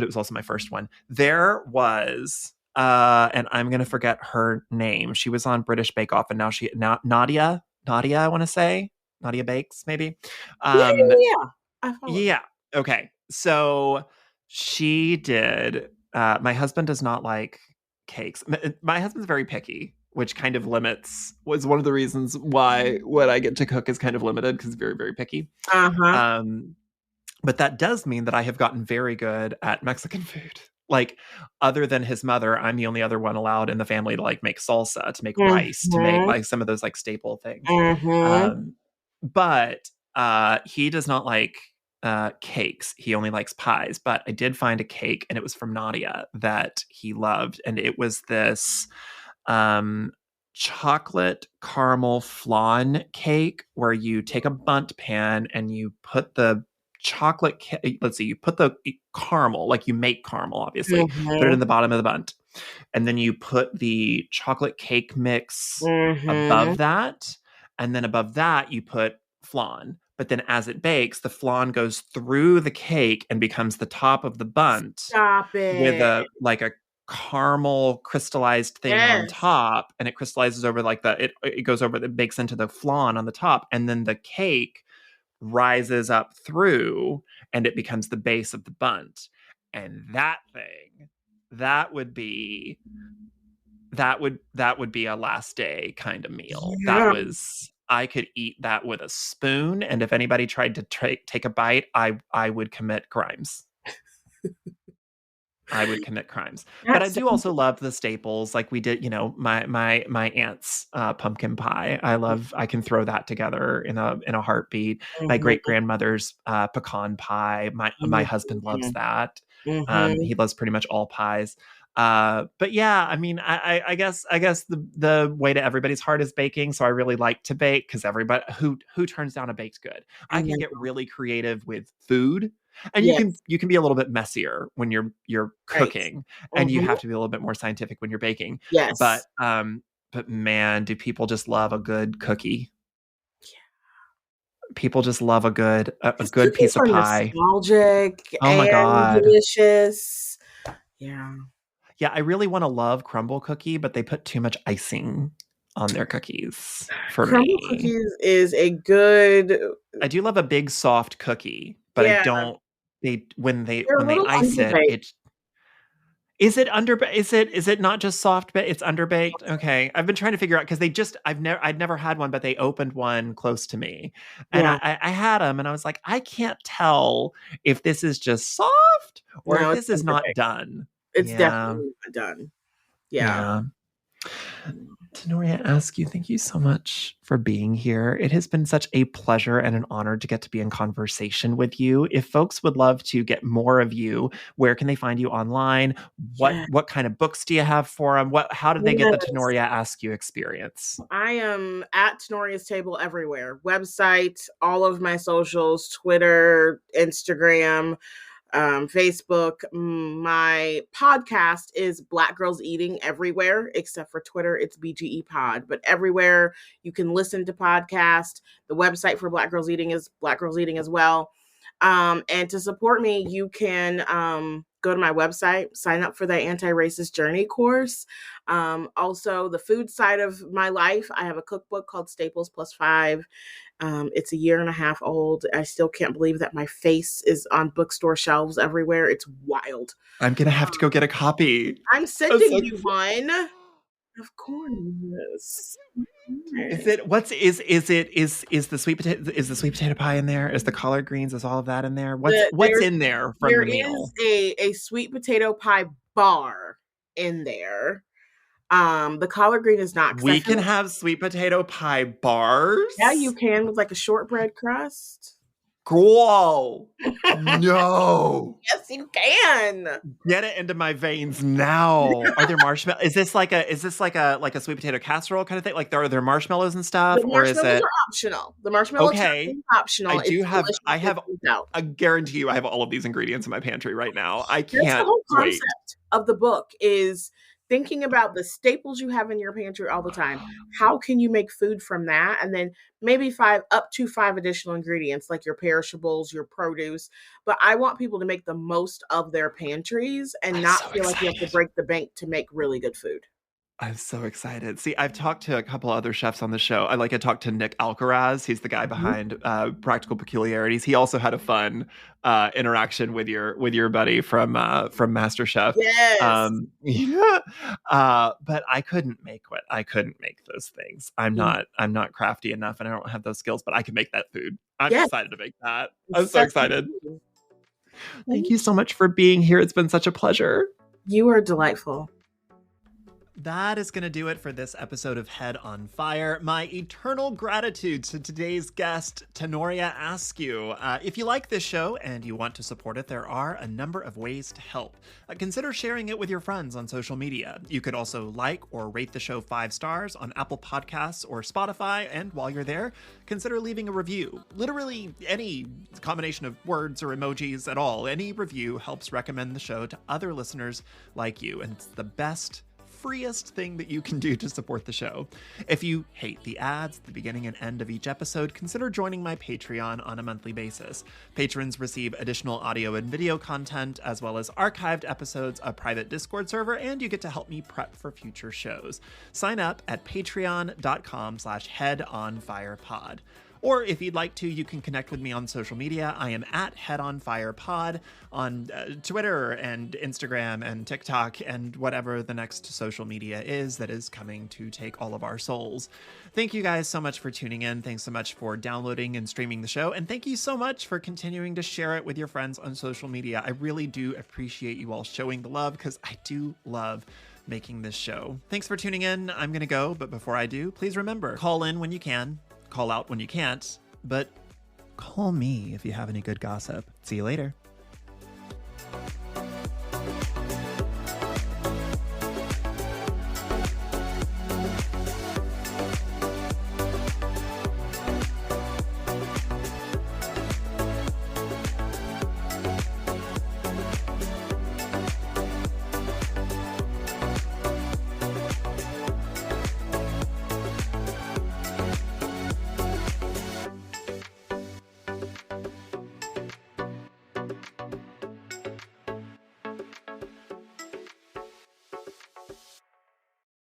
it was also my first one. There was and I'm gonna forget her name. She was on British Bake Off, and now Nadia, I want to say Nadia Bakes, maybe. Yeah, Um, yeah, yeah. I follow. yeah. Okay. So she did. My husband does not like cakes. My husband's very picky, which kind of was one of the reasons why what I get to cook is kind of limited, because he's very, very picky. Uh-huh. But that does mean that I have gotten very good at Mexican food. Like, other than his mother, I'm the only other one allowed in the family to like make salsa, to make rice, to make Mm-hmm. like some of those like staple things. Mm-hmm. But he does not like cakes. He only likes pies. But I did find a cake, and it was from Nadia, that he loved, and it was this chocolate caramel flan cake, where you take a bundt pan and you put the you put the caramel, like you make caramel, obviously, put it in the bottom of the bundt, and then you put the chocolate cake mix Mm-hmm. above that, and then above that you put flan. But then as it bakes, the flan goes through the cake and becomes the top of the bundt, Stop with it. a caramel crystallized thing on Yes. top, and it crystallizes over like it goes over, it bakes into the flan on the top, and then the cake rises up through, and it becomes the base of the bundt. And that would be that would be a last day kind of meal. That Yeah. was, I could eat that with a spoon, and if anybody tried to take a bite, I would commit crimes. I would commit crimes. But I That's do also love the staples. Like we did, my aunt's pumpkin pie. I can throw that together in a heartbeat. My great mm-hmm. grandmother's pecan pie. My husband loves that. Mm-hmm. He loves pretty much all pies. But yeah, I mean, I guess the way to everybody's heart is baking. So I really like to bake, because everybody who turns down a baked good. I I can know. get really creative with food, and you can Yes. be a little bit messier when you're Right. cooking, and you Mm-hmm. have to be a little bit more scientific when you're baking. Yes. But man, do people just love a good cookie. People just love a Because good cookies piece of are pie. nostalgic Oh my and god. delicious. Yeah. Yeah, I really want to love crumble cookie, but they put too much icing on their cookies for Crumble me. cookies is a good, I do love a big soft cookie, but I yeah, don't they they're a when they little ice it, underbaked. it is it not just soft, but it's underbaked? Okay. I've been trying to figure out, because I'd never had one, but they opened one close to me. And Yeah. I had them, and I was like, I can't tell if this is just soft or if No, it's this is not underbaked. done. It's Yeah. definitely not done. Yeah. Yeah. Tanorria Askew, thank you so much for being here. It has been such a pleasure and an honor to get to be in conversation with you. If folks would love to get more of you, where can they find you online? Yeah. What kind of books do you have for them? How did they get the Yes. Tanorria Askew experience? I am at Tenoria's Table everywhere. Website, all of my socials, Twitter, Instagram, Facebook. My podcast is Black Girls Eating everywhere, except for Twitter, it's BGE Pod. But everywhere you can listen to podcast. The website for Black Girls Eating is Black Girls Eating as well. And to support me, you can go to my website, sign up for the Anti-Racist Journey course. Also, the food side of my life, I have a cookbook called Staples Plus Five. It's a year and a half old. I still can't believe that my face is on bookstore shelves everywhere. It's wild. I'm gonna have to go get a copy. I'm I'm sending so you one. Of course. Is it what's is the sweet potato pie in there? Is the collard greens? Is all of that in there? What's in there from There the is meal? a sweet potato pie bar in there. The collard green is not, because I We feel can like, have sweet potato pie yeah, you bars? can, with like a shortbread crust. Cool. No. Yes, you can. Get it into my veins now. Are there marshmallows? Is this like a sweet potato casserole kind of thing? Like, are there marshmallows and stuff? The Or is marshmallows it are optional. The marshmallow okay? topping is optional. It's I delicious have without. I guarantee you I have all of these ingredients in my pantry right now. I That's the can't whole wait. concept of the book, is thinking about the staples you have in your pantry all the time. How can you make food from that? And then maybe up to five additional ingredients, like your perishables, your produce. But I want people to make the most of their pantries and I'm not so feel like you have to excited. break the bank to make really good food. I'm so excited. See, I've talked to a couple other chefs on the show. I talked to Nick Alcaraz. He's the guy Mhm. behind Practical Peculiarities. He also had a fun interaction with your buddy from MasterChef. Yes. Yeah, but I couldn't make those things. Mm. I'm not crafty enough, and I don't have those skills. But I can make that food. I'm Yes. excited to make that. I'm It's so such excited. a Thank you so much for being here. It's been such a pleasure. You are delightful. That is going to do it for this episode of Head on Fire. My eternal gratitude to today's guest, Tanorria Askew. If you like this show and you want to support it, there are a number of ways to help. Consider sharing it with your friends on social media. You could also like or rate the show 5 stars on Apple Podcasts or Spotify, and while you're there, consider leaving a review. Literally any combination of words or emojis at all. Any review helps recommend the show to other listeners like you, and it's the best, freest thing that you can do to support the show. If you hate the ads at the beginning and end of each episode, consider joining my Patreon on a monthly basis. Patrons receive additional audio and video content, as well as archived episodes, a private Discord server, and you get to help me prep for future shows. Sign up at patreon.com/headonfirepod. Or if you'd like to, you can connect with me on social media. I am at Head on Fire Pod on Twitter and Instagram and TikTok and whatever the next social media is that is coming to take all of our souls. Thank you guys so much for tuning in. Thanks so much for downloading and streaming the show. And thank you so much for continuing to share it with your friends on social media. I really do appreciate you all showing the love, because I do love making this show. Thanks for tuning in. I'm going to go, but before I do, please remember, call in when you can. Call out when you can't, but call me if you have any good gossip. See you later.